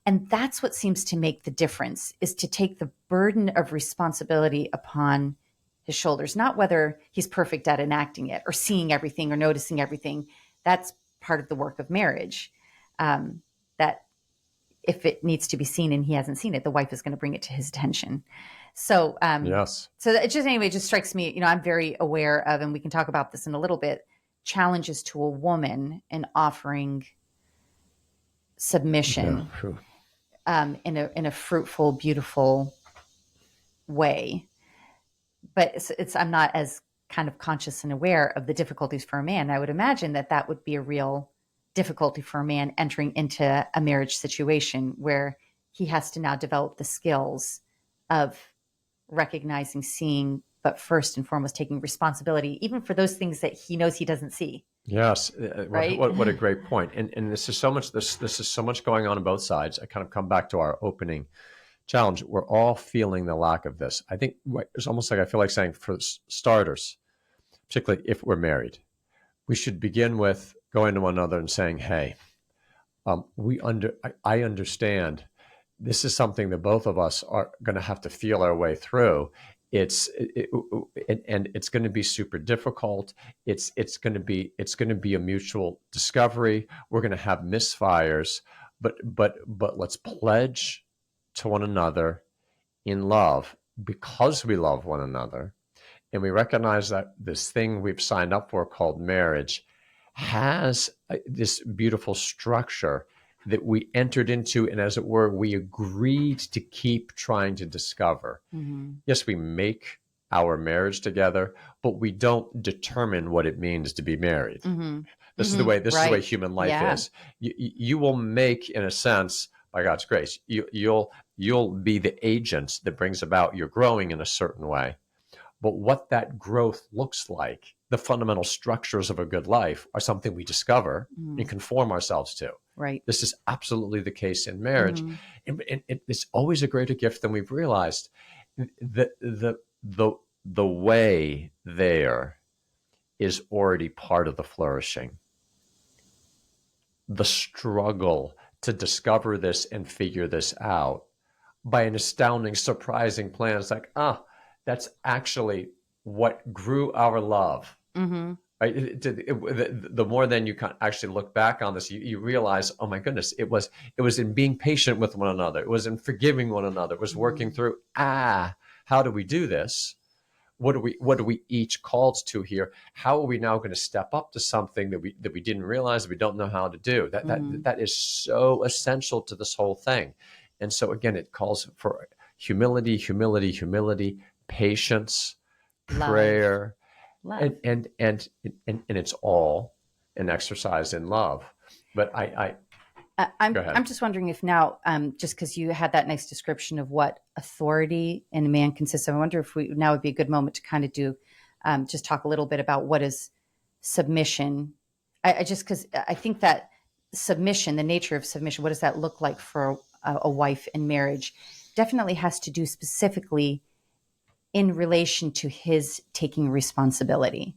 Speaker 2: And that's what seems to make the difference, is to take the burden of responsibility upon his shoulders, not whether he's perfect at enacting it or seeing everything or noticing everything. That's part of the work of marriage. That if it needs to be seen and he hasn't seen it, the wife is going to bring it to his attention. So, So it just strikes me, I'm very aware of, and we can talk about this in a little bit, challenges to a woman in offering submission in a fruitful, beautiful way. But I'm not as kind of conscious and aware of the difficulties for a man. I would imagine that would be a real difficulty for a man entering into a marriage situation where he has to now develop the skills of recognizing, seeing, but first and foremost, taking responsibility, even for those things that he knows he doesn't see.
Speaker 1: Yes.
Speaker 2: Right?
Speaker 1: What a great point. And this is so much, this is so much going on both sides. I kind of come back to our opening challenge. We're all feeling the lack of this. I think it's almost like, I feel like saying, for starters, particularly if we're married, we should begin with going to one another and saying, hey, I understand this is something that both of us are going to have to feel our way through. And it's going to be super difficult. It's going to be a mutual discovery. We're going to have misfires, but let's pledge to one another in love, because we love one another, and we recognize that this thing we've signed up for called marriage has this beautiful structure that we entered into, and as it were, we agreed to keep trying to discover.
Speaker 2: Mm-hmm.
Speaker 1: Yes, we make our marriage together, but we don't determine what it means to be married.
Speaker 2: Mm-hmm.
Speaker 1: This is
Speaker 2: Mm-hmm.
Speaker 1: the way this is the way
Speaker 2: Right.
Speaker 1: human life
Speaker 2: Yeah.
Speaker 1: is. You will make, in a sense, by God's grace, you'll be the agent that brings about your growing in a certain way. But what that growth looks like, the fundamental structures of a good life, are something we discover
Speaker 2: Mm-hmm.
Speaker 1: and conform ourselves to.
Speaker 2: Right.
Speaker 1: This is absolutely the case in marriage,
Speaker 2: Mm-hmm.
Speaker 1: and it's always a greater gift than we've realized. The way there is already part of the flourishing. The struggle to discover this and figure this out by an astounding, surprising plan. It's like, that's actually what grew our love.
Speaker 2: Mm-hmm.
Speaker 1: Right? The more then you can actually look back on this, you realize, oh my goodness, it was in being patient with one another. It was in forgiving one another. It was working through, how do we do this? What are we each called to here? How are we now going to step up to something that we didn't realize, that we don't know how to do? That is so essential to this whole thing. And so again, it calls for humility, patience, prayer,
Speaker 2: Love.
Speaker 1: and it's all an exercise in love. But Go ahead.
Speaker 2: I'm just wondering if now, just because you had that nice description of what authority in a man consists of, I wonder if now would be a good moment to kind of do, just talk a little bit about what is submission. I just, because I think that submission, the nature of submission, what does that look like for a wife in marriage, definitely has to do specifically in relation to his taking responsibility.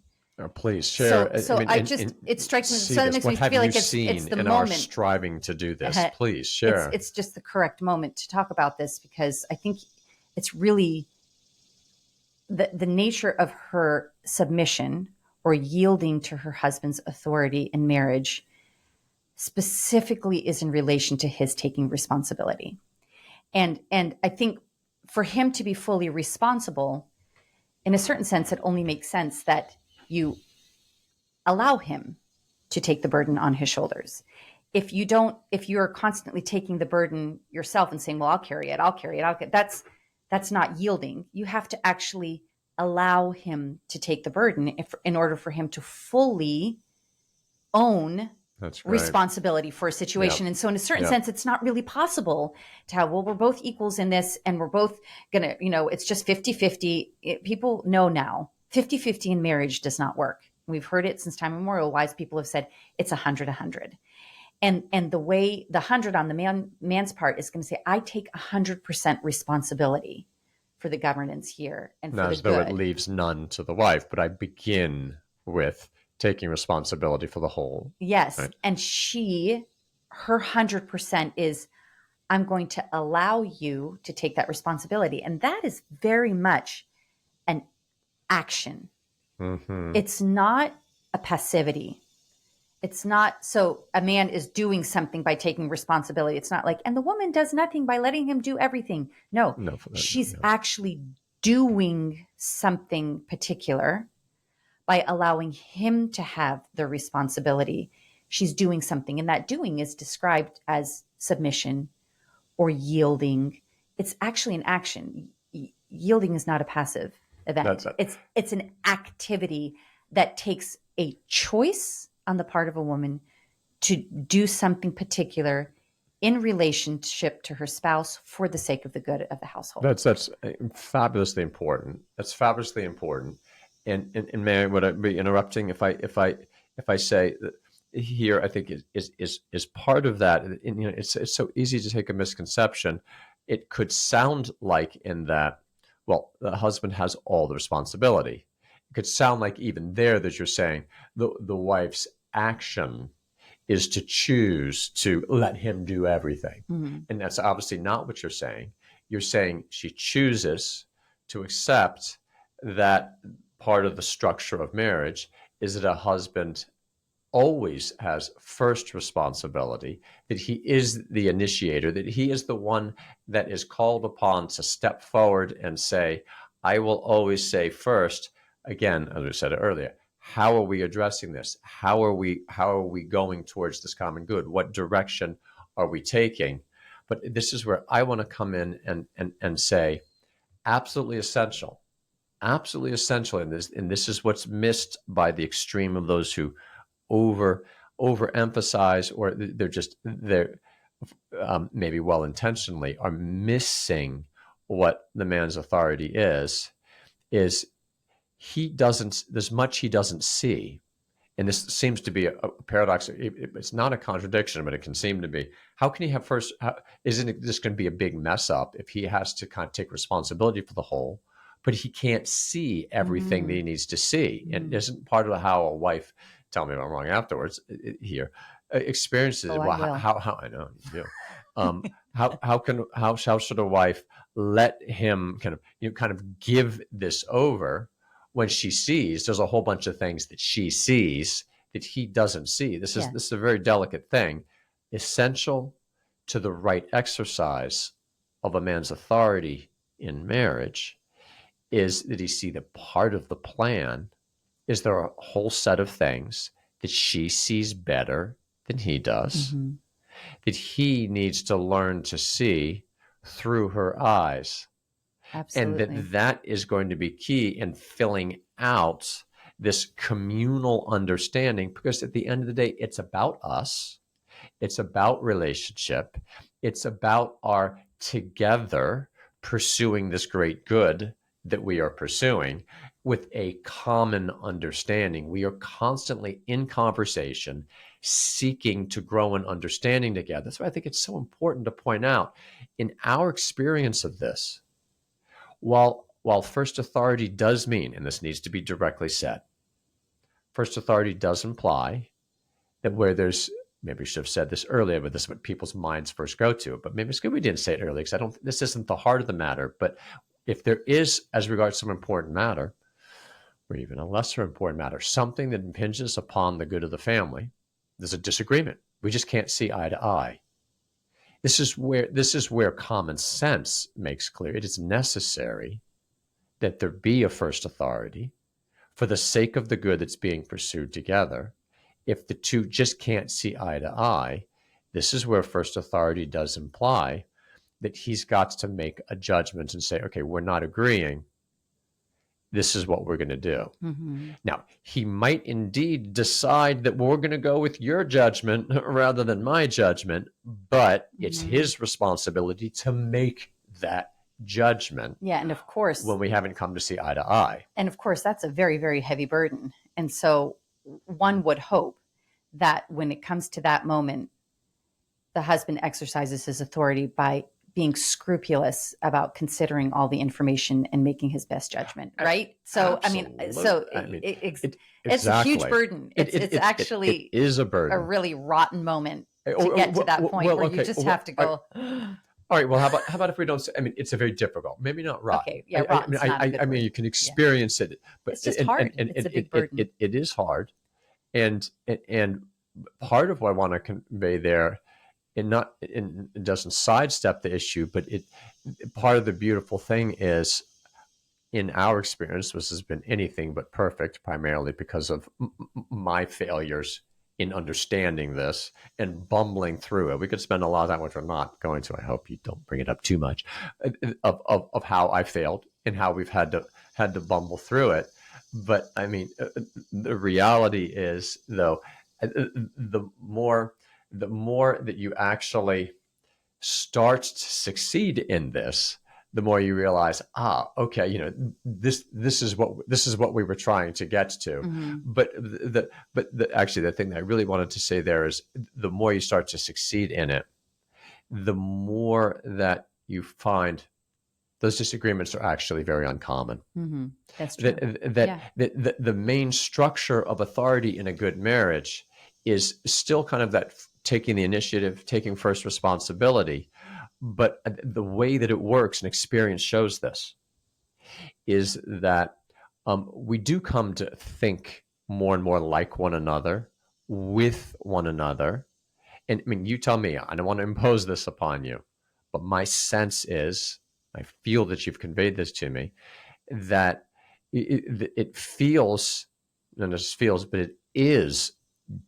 Speaker 1: Please share.
Speaker 2: It strikes me. So
Speaker 1: This.
Speaker 2: that makes
Speaker 1: What
Speaker 2: me
Speaker 1: have
Speaker 2: feel
Speaker 1: you
Speaker 2: like it's
Speaker 1: seen
Speaker 2: the
Speaker 1: in our
Speaker 2: moment.
Speaker 1: striving to do this? Please share.
Speaker 2: It's just the correct moment to talk about this, because I think it's really the nature of her submission or yielding to her husband's authority in marriage specifically is in relation to his taking responsibility. And I think for him to be fully responsible, in a certain sense, it only makes sense that you allow him to take the burden on his shoulders. If you're constantly taking the burden yourself and saying, well, I'll carry it, that's not yielding. You have to actually allow him to take the burden in order for him to fully own responsibility for a situation. Yep. And so in a certain sense, it's not really possible to have, well, we're both equals in this and we're both gonna, it's just 50-50. People know now 50-50 in marriage does not work. We've heard it since time immemorial. Wise people have said it's 100-100. And the way the 100 on the man's part is going to say, I take 100% responsibility for the governance here and for the good.
Speaker 1: As though it leaves none to the wife, but I begin with taking responsibility for the whole.
Speaker 2: Yes.
Speaker 1: Right?
Speaker 2: And her 100% is, I'm going to allow you to take that responsibility. And that is very much an action.
Speaker 1: Mm-hmm.
Speaker 2: It's not a passivity. It's not, so a man is doing something by taking responsibility. It's not like, and the woman does nothing by letting him do everything. No, she's actually doing something particular by allowing him to have the responsibility. She's doing something, and that doing is described as submission or yielding. It's actually an action. Yielding is not a passive event. It's an activity that takes a choice on the part of a woman to do something particular in relationship to her spouse for the sake of the good of the household.
Speaker 1: That's fabulously important. That's fabulously important. And Mary, would I be interrupting if I say that here? I think is part of that. And, it's so easy to take a misconception. It could sound like in that, well, the husband has all the responsibility. It could sound like even there that you're saying the wife's action is to choose to let him do everything. Mm-hmm. And that's obviously not what you're saying. You're saying she chooses to accept that part of the structure of marriage is that a husband always has first responsibility, that he is the initiator, that he is the one that is called upon to step forward and say, I will always say first. Again, as we said earlier, how are we addressing this? How are we going towards this common good? What direction are we taking? But this is where I want to come in and say, absolutely essential, in this, and this is what's missed by the extreme of those who overemphasize, or they're maybe well intentionally are missing what the man's authority is he doesn't, there's much he doesn't see. And this seems to be a paradox. It's not a contradiction, but it can seem to be. How can he have first? Isn't this going to be a big mess up if he has to kind of take responsibility for the whole, but he can't see everything that he needs to see? And isn't part of how a wife, tell me if I'm wrong afterwards here, experiences?
Speaker 2: Oh,
Speaker 1: well, how I know you do. How should a wife let him kind of give this over? When she sees, there's a whole bunch of things that she sees that he doesn't see. This is a very delicate thing. Essential to the right exercise of a man's authority in marriage is that he see that part of the plan is there are a whole set of things that she sees better than he does, that he needs to learn to see through her eyes.
Speaker 2: Absolutely.
Speaker 1: And that is going to be key in filling out this communal understanding, because at the end of the day, it's about us. It's about relationship. It's about our together pursuing this great good that we are pursuing with a common understanding. We are constantly in conversation, seeking to grow in understanding together. That's why I think it's so important to point out in our experience of this. While first authority does mean, and this needs to be directly said, first authority does imply that where there's, maybe we should have said this earlier, but this is what people's minds first go to. But maybe it's good we didn't say it earlier, because this isn't the heart of the matter. But if there is, as regards some important matter, or even a lesser important matter, something that impinges upon the good of the family, there's a disagreement. We just can't see eye to eye. This is where common sense makes clear it is necessary that there be a first authority for the sake of the good that's being pursued together. If the two just can't see eye to eye, this is where first authority does imply that he's got to make a judgment and say, okay, we're not agreeing. This is what we're going to do. Now, he might indeed decide that we're going to go with your judgment rather than my judgment, but it's his responsibility to make that judgment.
Speaker 2: Yeah, and of course,
Speaker 1: when we haven't come to see eye to eye.
Speaker 2: And of course, that's a very, very heavy burden. And so one would hope that when it comes to that moment, the husband exercises his authority by being scrupulous about considering all the information and making his best judgment, right? So,
Speaker 1: Absolutely.
Speaker 2: It's a huge burden. It's actually
Speaker 1: it is a burden,
Speaker 2: a really rotten moment to get to that point where you just have to go.
Speaker 1: All right. Well, how about if we don't? It's a very difficult, maybe not rotten.
Speaker 2: Okay. Yeah. I
Speaker 1: mean, you can experience it, but
Speaker 2: it's just hard. It's a big burden.
Speaker 1: It is hard, and part of what I want to convey there, it doesn't sidestep the issue, but part of the beautiful thing is, in our experience, this has been anything but perfect, primarily because of my failures in understanding this and bumbling through it. We could spend a lot of time, which we're not going to. I hope you don't bring it up too much, of how I failed and how we've had to bumble through it. But I mean, the reality is, though, the more that you actually start to succeed in this, the more you realize, okay, this is what we were trying to get to. But actually, the thing that I really wanted to say there is, the more you start to succeed in it, the more that you find those disagreements are actually very uncommon.
Speaker 2: That's true.
Speaker 1: The main structure of authority in a good marriage is still kind of that taking the initiative, taking first responsibility. But the way that it works, and experience shows this, is that we do come to think more and more like one another with one another. And I mean, you tell me, I don't want to impose this upon you, but my sense is, I feel that you've conveyed this to me, that it feels, not just feels, but it is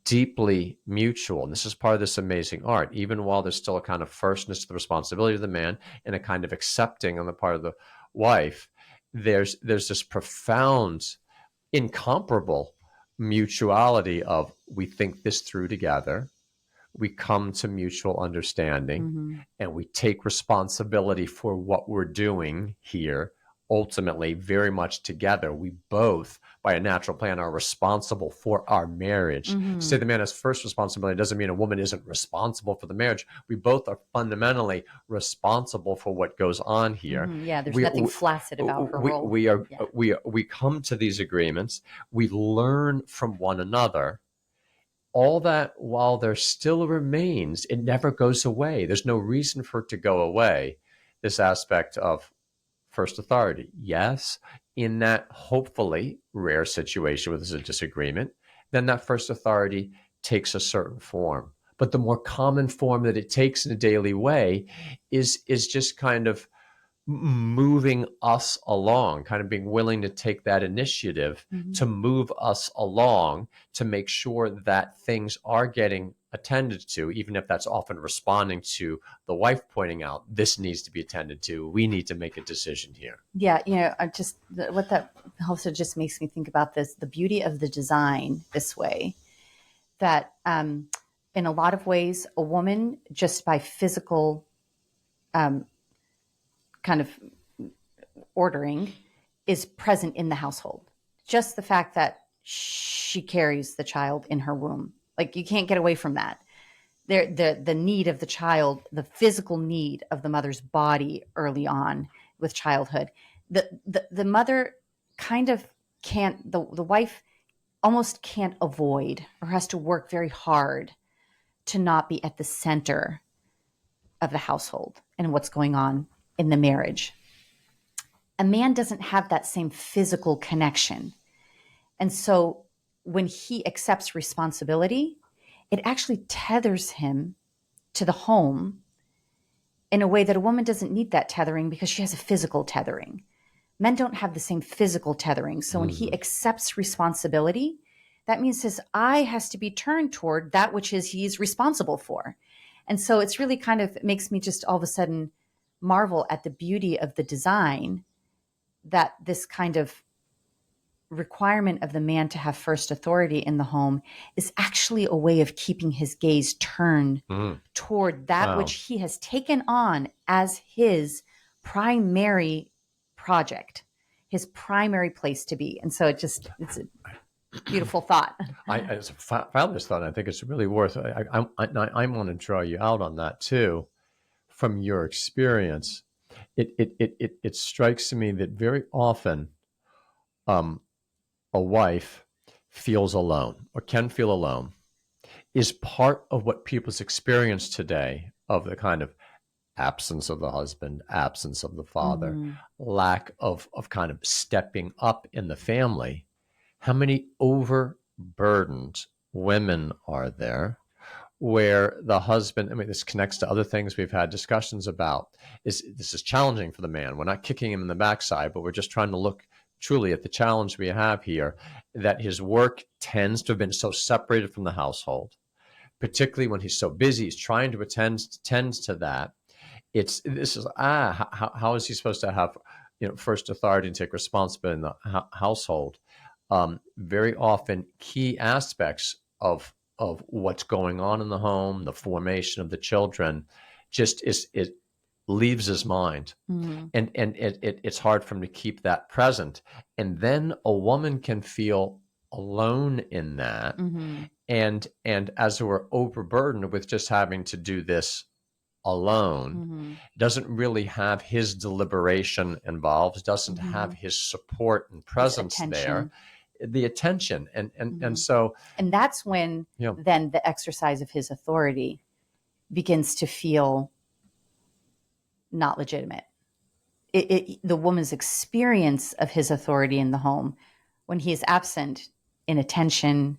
Speaker 1: deeply mutual. And this is part of this amazing art, even while there's still a kind of firstness to the responsibility of the man and a kind of accepting on the part of the wife. There's this profound, incomparable mutuality of, we think this through together, we come to mutual understanding,
Speaker 2: Mm-hmm.
Speaker 1: and we take responsibility for what we're doing here, ultimately very much together. We both, by a natural plan, are responsible for our marriage. To
Speaker 2: Mm-hmm.
Speaker 1: say the man has first responsibility doesn't mean a woman isn't responsible for the marriage. We both are fundamentally responsible for what goes on here.
Speaker 2: Mm-hmm. Yeah, there's
Speaker 1: we
Speaker 2: nothing flaccid about her
Speaker 1: we,
Speaker 2: role.
Speaker 1: we are
Speaker 2: Yeah.
Speaker 1: we come to these agreements, we learn from one another. All that while there still remains, it never goes away. There's no reason for it to go away, this aspect of first authority. Yes, in that hopefully rare situation where there's a disagreement, then that first authority takes a certain form. But the more common form that it takes in a daily way is just kind of moving us along, kind of being willing to take that initiative
Speaker 2: Mm-hmm.
Speaker 1: to move us along, to make sure that things are getting attended to, even if that's often responding to the wife pointing out, this needs to be attended to. We need to make a decision here.
Speaker 2: Yeah, what that also just makes me think about this, the beauty of the design this way, that in a lot of ways, a woman, just by physical um, kind of ordering, is present in the household. Just the fact that she carries the child in her womb, like you can't get away from that. The need of the child, the physical need of the mother's body early on with childhood, the mother kind of can't, the wife almost can't avoid or has to work very hard to not be at the center of the household and what's going on in the marriage. A man doesn't have that same physical connection. And so when he accepts responsibility, it actually tethers him to the home in a way that a woman doesn't need that tethering because she has a physical tethering. Men don't have the same physical tethering. So when he accepts responsibility, that means his eye has to be turned toward that which is he's responsible for. And so it's really kind of, it makes me just all of a sudden marvel at the beauty of the design, that this kind of requirement of the man to have first authority in the home is actually a way of keeping his gaze turned toward that
Speaker 1: Wow.
Speaker 2: which he has taken on as his primary project, his primary place to be. And so it's a beautiful thought.
Speaker 1: I found this thought. I think it's really worth. I want to draw you out on that too, from your experience. It strikes me that very often, um, a wife feels alone or can feel alone, is part of what people's experience today of the kind of absence of the husband, absence of the father,
Speaker 2: Mm-hmm.
Speaker 1: lack of kind of stepping up in the family. How many overburdened women are there where the husband, I mean, this connects to other things we've had discussions about, is this is challenging for the man. We're not kicking him in the backside, but we're just trying to look truly at the challenge we have here, that his work tends to have been so separated from the household, particularly when he's so busy, he's trying to tend to that. This is, how is he supposed to have, first authority and take responsibility in the household? Very often key aspects of what's going on in the home, the formation of the children, just it leaves his mind,
Speaker 2: Mm-hmm.
Speaker 1: and it's hard for him to keep that present. And then a woman can feel alone in that,
Speaker 2: Mm-hmm.
Speaker 1: and as we're overburdened with just having to do this alone,
Speaker 2: Mm-hmm.
Speaker 1: doesn't really have his deliberation involved, doesn't
Speaker 2: Mm-hmm.
Speaker 1: have his support and
Speaker 2: His
Speaker 1: presence there,
Speaker 2: attention.
Speaker 1: the attention, and
Speaker 2: Mm-hmm.
Speaker 1: so,
Speaker 2: And that's when
Speaker 1: you know,
Speaker 2: then the exercise of his authority begins to feel not legitimate. The woman's experience of his authority in the home, when he is absent in attention,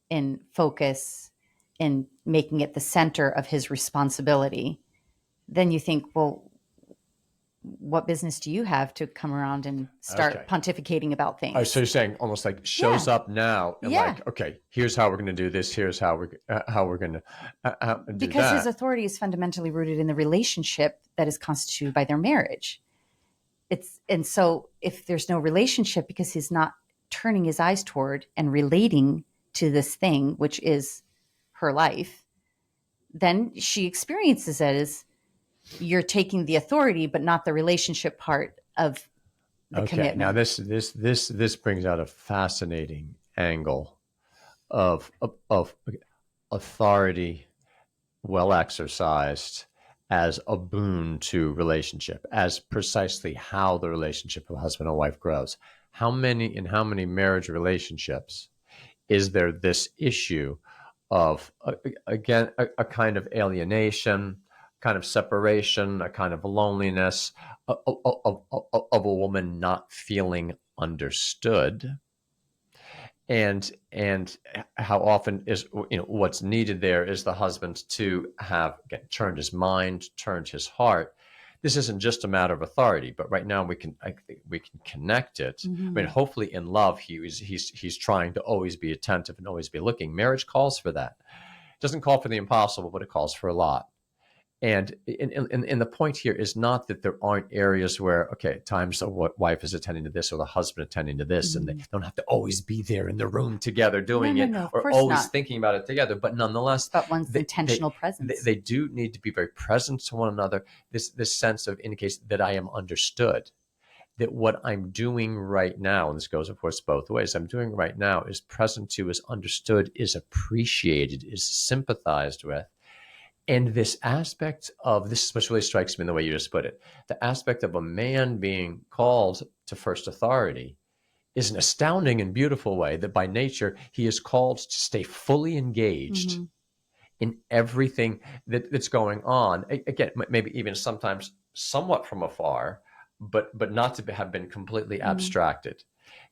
Speaker 2: in focus, in making it the center of his responsibility, then you think, well, what business do you have to come around and start pontificating about things?
Speaker 1: Oh, so you're saying almost like shows up now and like, okay, here's how we're going to do this. Here's how we're going to do
Speaker 2: because
Speaker 1: that.
Speaker 2: His authority is fundamentally rooted in the relationship that is constituted by their marriage. And so if there's no relationship, because he's not turning his eyes toward and relating to this thing, which is her life, then she experiences it as you're taking the authority, but not the relationship part of the commitment.
Speaker 1: Now this brings out a fascinating angle of authority well exercised as a boon to relationship, as precisely how the relationship of husband and wife grows. In how many marriage relationships is there this issue of, again, a kind of alienation, kind of separation, a kind of loneliness of a woman not feeling understood? And how often is, what's needed there is the husband to have, again, turned his mind, turned his heart. This isn't just a matter of authority, but right now I think we can connect it. I mean, hopefully in love, he's trying to always be attentive and always be looking. Marriage calls for that. It doesn't call for the impossible, but it calls for a lot. And the point here is not that there aren't areas where, okay, times the wife is attending to this or the husband attending to this, and they don't have to always be there in the room together doing it or always thinking about it together. But nonetheless,
Speaker 2: but one's intentional presence.
Speaker 1: They do need to be very present to one another. This sense of indicates that I am understood, that what I'm doing right now, and this goes, of course, both ways, I'm doing right now is present to, is understood, is appreciated, is sympathized with. And this aspect of, this is what really strikes me in the way you just put it, the aspect of a man being called to first authority is an astounding and beautiful way that by nature he is called to stay fully engaged in everything that's going on. Again, maybe even sometimes somewhat from afar, but not to have been completely abstracted.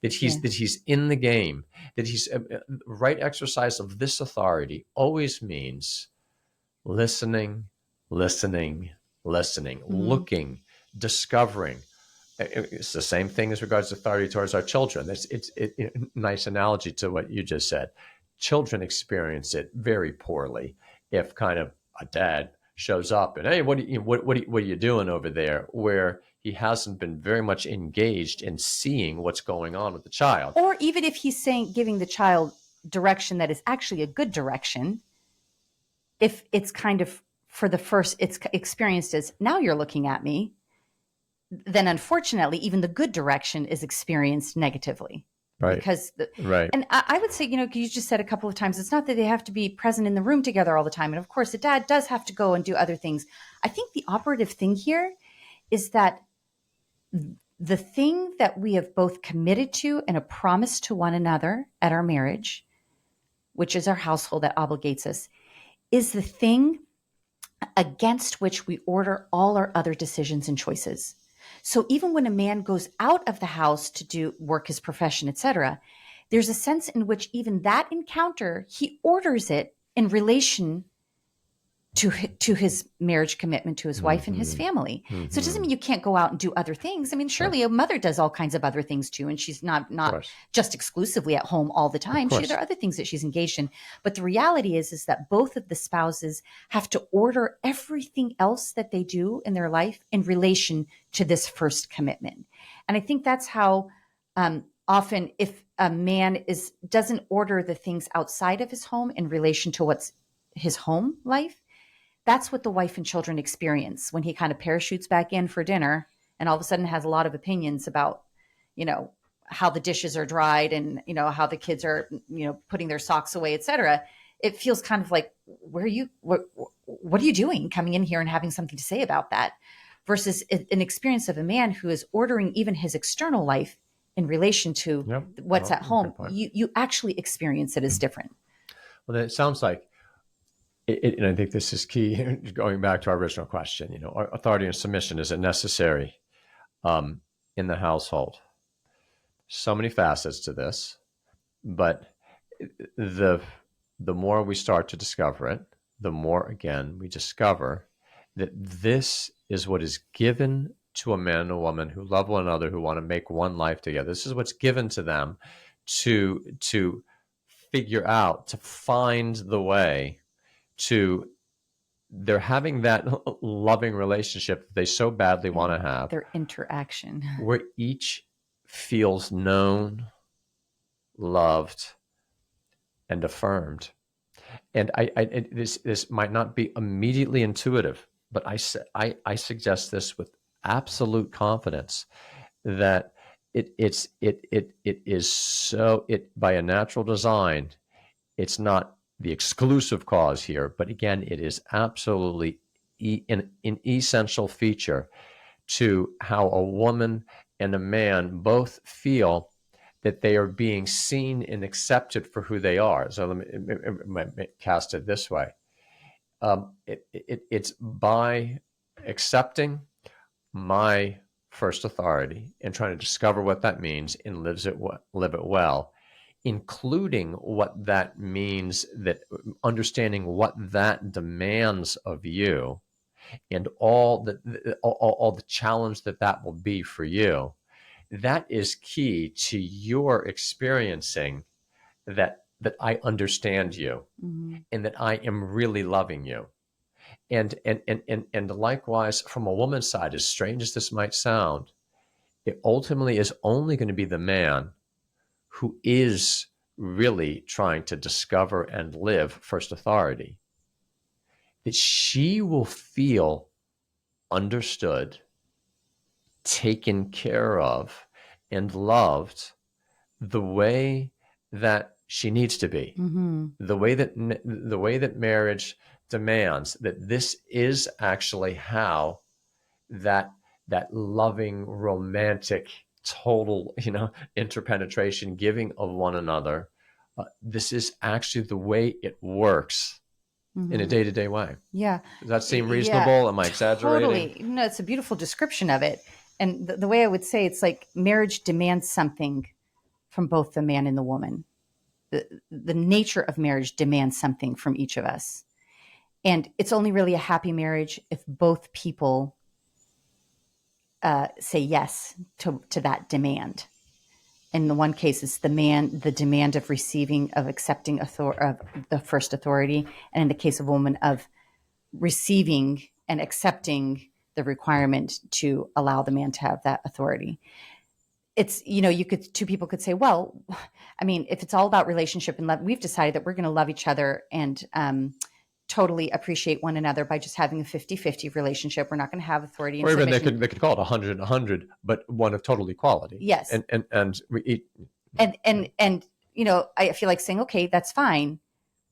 Speaker 1: That he's in the game, that he's right exercise of this authority always means listening, looking, discovering. It's the same thing as regards to authority towards our children. It's a nice analogy to what you just said. Children experience it very poorly if kind of a dad shows up and, hey, what are you doing over there? Where he hasn't been very much engaged in seeing what's going on with the child.
Speaker 2: Or even if he's giving the child direction that is actually a good direction, if it's kind of for the first, it's experienced as, now you're looking at me, then unfortunately, even the good direction is experienced negatively.
Speaker 1: Right.
Speaker 2: Because, and I would say, you just said a couple of times, it's not that they have to be present in the room together all the time. And of course, the dad does have to go and do other things. I think the operative thing here is that the thing that we have both committed to and a promise to one another at our marriage, which is our household that obligates us, is the thing against which we order all our other decisions and choices. So even when a man goes out of the house to do work, his profession, etc., there's a sense in which even that encounter, he orders it in relation to his marriage commitment to his wife and his family. So it doesn't mean you can't go out and do other things. I mean, surely a mother does all kinds of other things too, and she's not just exclusively at home all the time. There are other things that she's engaged in. But the reality is that both of the spouses have to order everything else that they do in their life in relation to this first commitment. And I think that's how often if a man doesn't order the things outside of his home in relation to what's his home life, that's what the wife and children experience when he kind of parachutes back in for dinner and all of a sudden has a lot of opinions about, how the dishes are dried and, how the kids are, putting their socks away, et cetera. It feels kind of like, what are you doing coming in here and having something to say about that? Versus an experience of a man who is ordering even his external life in relation to what's at home. You actually experience it as different.
Speaker 1: Well, then it sounds like, and I think this is key, going back to our original question, authority and submission, is it necessary in the household? So many facets to this, but the the more we start to discover it, the more, again, we discover that this is what is given to a man and a woman who love one another, who want to make one life together. This is what's given to them to figure out, to find the way to, they're having that loving relationship that they so badly want to have,
Speaker 2: their interaction,
Speaker 1: where each feels known, loved, and affirmed. And this might not be immediately intuitive, but I suggest this with absolute confidence that it is so, it by a natural design, it's not the exclusive cause here, but again, it is absolutely an essential feature to how a woman and a man both feel that they are being seen and accepted for who they are. So let me cast it this way. It's by accepting my first authority and trying to discover what that means and live it well, including what that means, that understanding what that demands of you, and all the challenge that will be for you. That is key to your experiencing that I understand you, and that I am really loving you. And likewise, from a woman's side, as strange as this might sound, it ultimately is only going to be the man who is really trying to discover and live first authority, that she will feel understood, taken care of, and loved the way that she needs to be, the way that marriage demands, that this is actually how that loving, romantic, total, interpenetration, giving of one another, this is actually the way it works in a day-to-day way.
Speaker 2: Yeah.
Speaker 1: Does that seem reasonable?
Speaker 2: Yeah,
Speaker 1: Am I exaggerating?
Speaker 2: totally. No, it's a beautiful description of it. And the way I would say, it's like marriage demands something from both the man and the woman. The nature of marriage demands something from each of us. And it's only really a happy marriage if both people say yes to that demand. In the one case, it's the demand of receiving, of accepting of the first authority. And in the case of a woman, of receiving and accepting the requirement to allow the man to have that authority. It's, two people could say, well, I mean, if it's all about relationship and love, we've decided that we're going to love each other and totally appreciate one another by just having a 50-50 relationship. We're not going to have authority and
Speaker 1: or even
Speaker 2: submission.
Speaker 1: they could call it 100-100, but one of total equality.
Speaker 2: Yes.
Speaker 1: And we eat.
Speaker 2: And I feel like saying, okay, that's fine,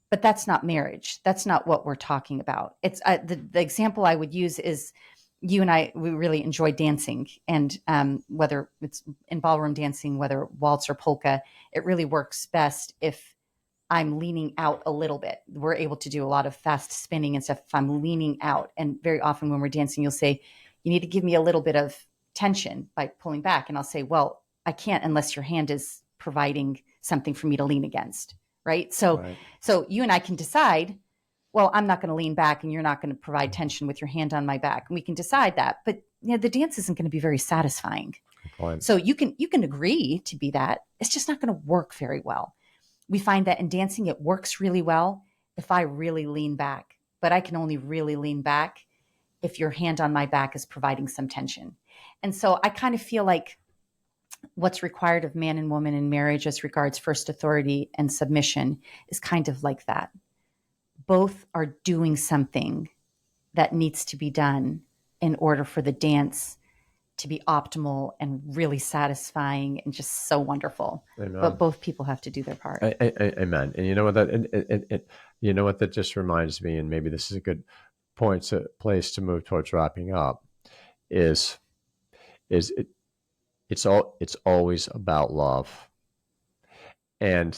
Speaker 2: but that's not marriage. That's not what we're talking about. It's the example I would use is, you and I, we really enjoy dancing, and whether it's in ballroom dancing, whether waltz or polka, it really works best if I'm leaning out a little bit. We're able to do a lot of fast spinning and stuff if I'm leaning out. And very often when we're dancing, you'll say, you need to give me a little bit of tension by pulling back. And I'll say, well, I can't unless your hand is providing something for me to lean against. Right. So you and I can decide, well, I'm not going to lean back and you're not going to provide tension with your hand on my back. And we can decide that. But the dance isn't going to be very satisfying. So you can agree to be that. It's just not going to work very well. We find that in dancing, it works really well if I really lean back. But I can only really lean back if your hand on my back is providing some tension. And so I kind of feel like what's required of man and woman in marriage as regards first authority and submission is kind of like that. Both are doing something that needs to be done in order for the dance to be optimal and really satisfying and just so wonderful. Amen. But both people have to do their part.
Speaker 1: Amen. And you know what that just reminds me, and maybe this is a good place to move towards wrapping up, is it's always about love. And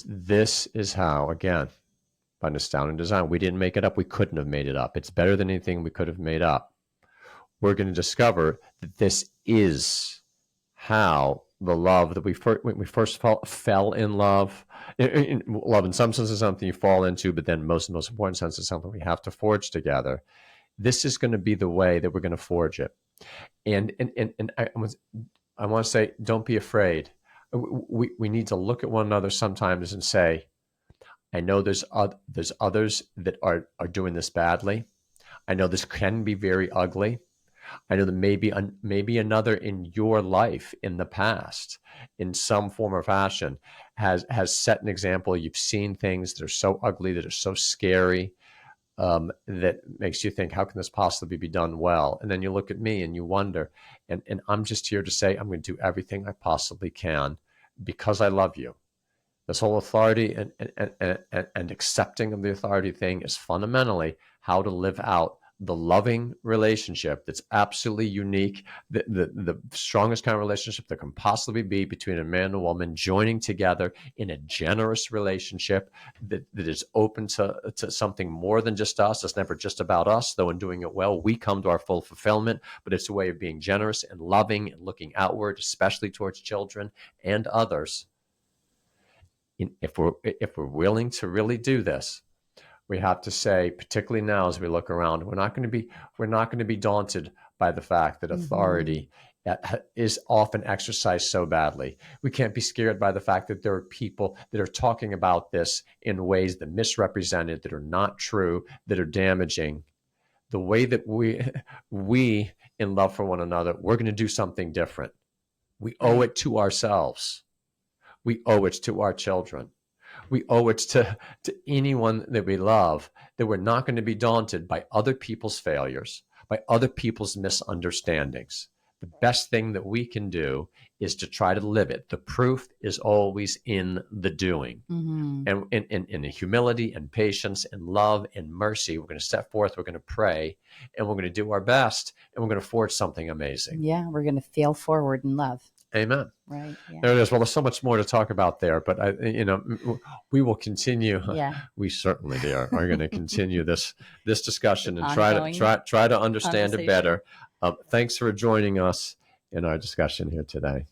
Speaker 1: this is how, again, by astounding design, we didn't make it up. We couldn't have made it up. It's better than anything we could have made up. We're going to discover that this is how the love that when we first fell in love. Love, in some sense, is something you fall into, but then most important sense is something we have to forge together. This is going to be the way that we're going to forge it. And I want to say, don't be afraid. We need to look at one another sometimes and say, I know there's others that are doing this badly. I know this can be very ugly. I know that maybe another in your life in the past, in some form or fashion, has set an example. You've seen things that are so ugly, that are so scary, that makes you think, how can this possibly be done well? And then you look at me and you wonder. And I'm just here to say, I'm going to do everything I possibly can because I love you. This whole authority and accepting of the authority thing is fundamentally how to live out the loving relationship that's absolutely unique, the strongest kind of relationship that can possibly be between a man and a woman joining together in a generous relationship that is open to something more than just us. It's never just about us, though in doing it well, we come to our full fulfillment, but it's a way of being generous and loving and looking outward, especially towards children and others. If we're willing to really do this, we have to say, particularly now as we look around, we're not going to be daunted by the fact that authority is often exercised so badly. We can't be scared by the fact that there are people that are talking about this in ways that misrepresented, that are not true, that are damaging. The way that we in love for one another, we're going to do something different. We owe it to ourselves. We owe it to our children. We owe it to anyone that we love, that we're not going to be daunted by other people's failures, by other people's misunderstandings. The best thing that we can do is to try to live it. The proof is always in the doing. And in humility and patience and love and mercy, we're going to step forth, we're going to pray, and we're going to do our best, and we're going to forge something amazing.
Speaker 2: Yeah, we're going to fail forward in love.
Speaker 1: Amen.
Speaker 2: Right. Yeah.
Speaker 1: There it is. Well, there's so much more to talk about there, but we will continue.
Speaker 2: Yeah.
Speaker 1: We certainly are going to continue this discussion and try to understand it better. Thanks for joining us in our discussion here today.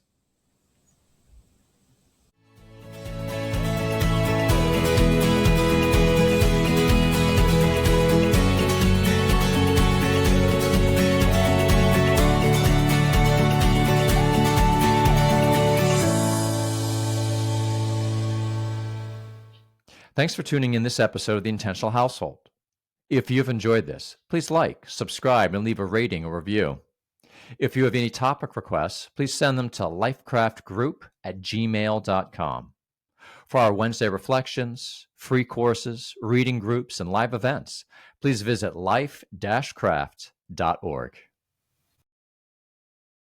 Speaker 1: Thanks for tuning in this episode of The Intentional Household. If you've enjoyed this, please like, subscribe, and leave a rating or review. If you have any topic requests, please send them to lifecraftgroup@gmail.com. For our Wednesday reflections, free courses, reading groups, and live events, please visit life-craft.org.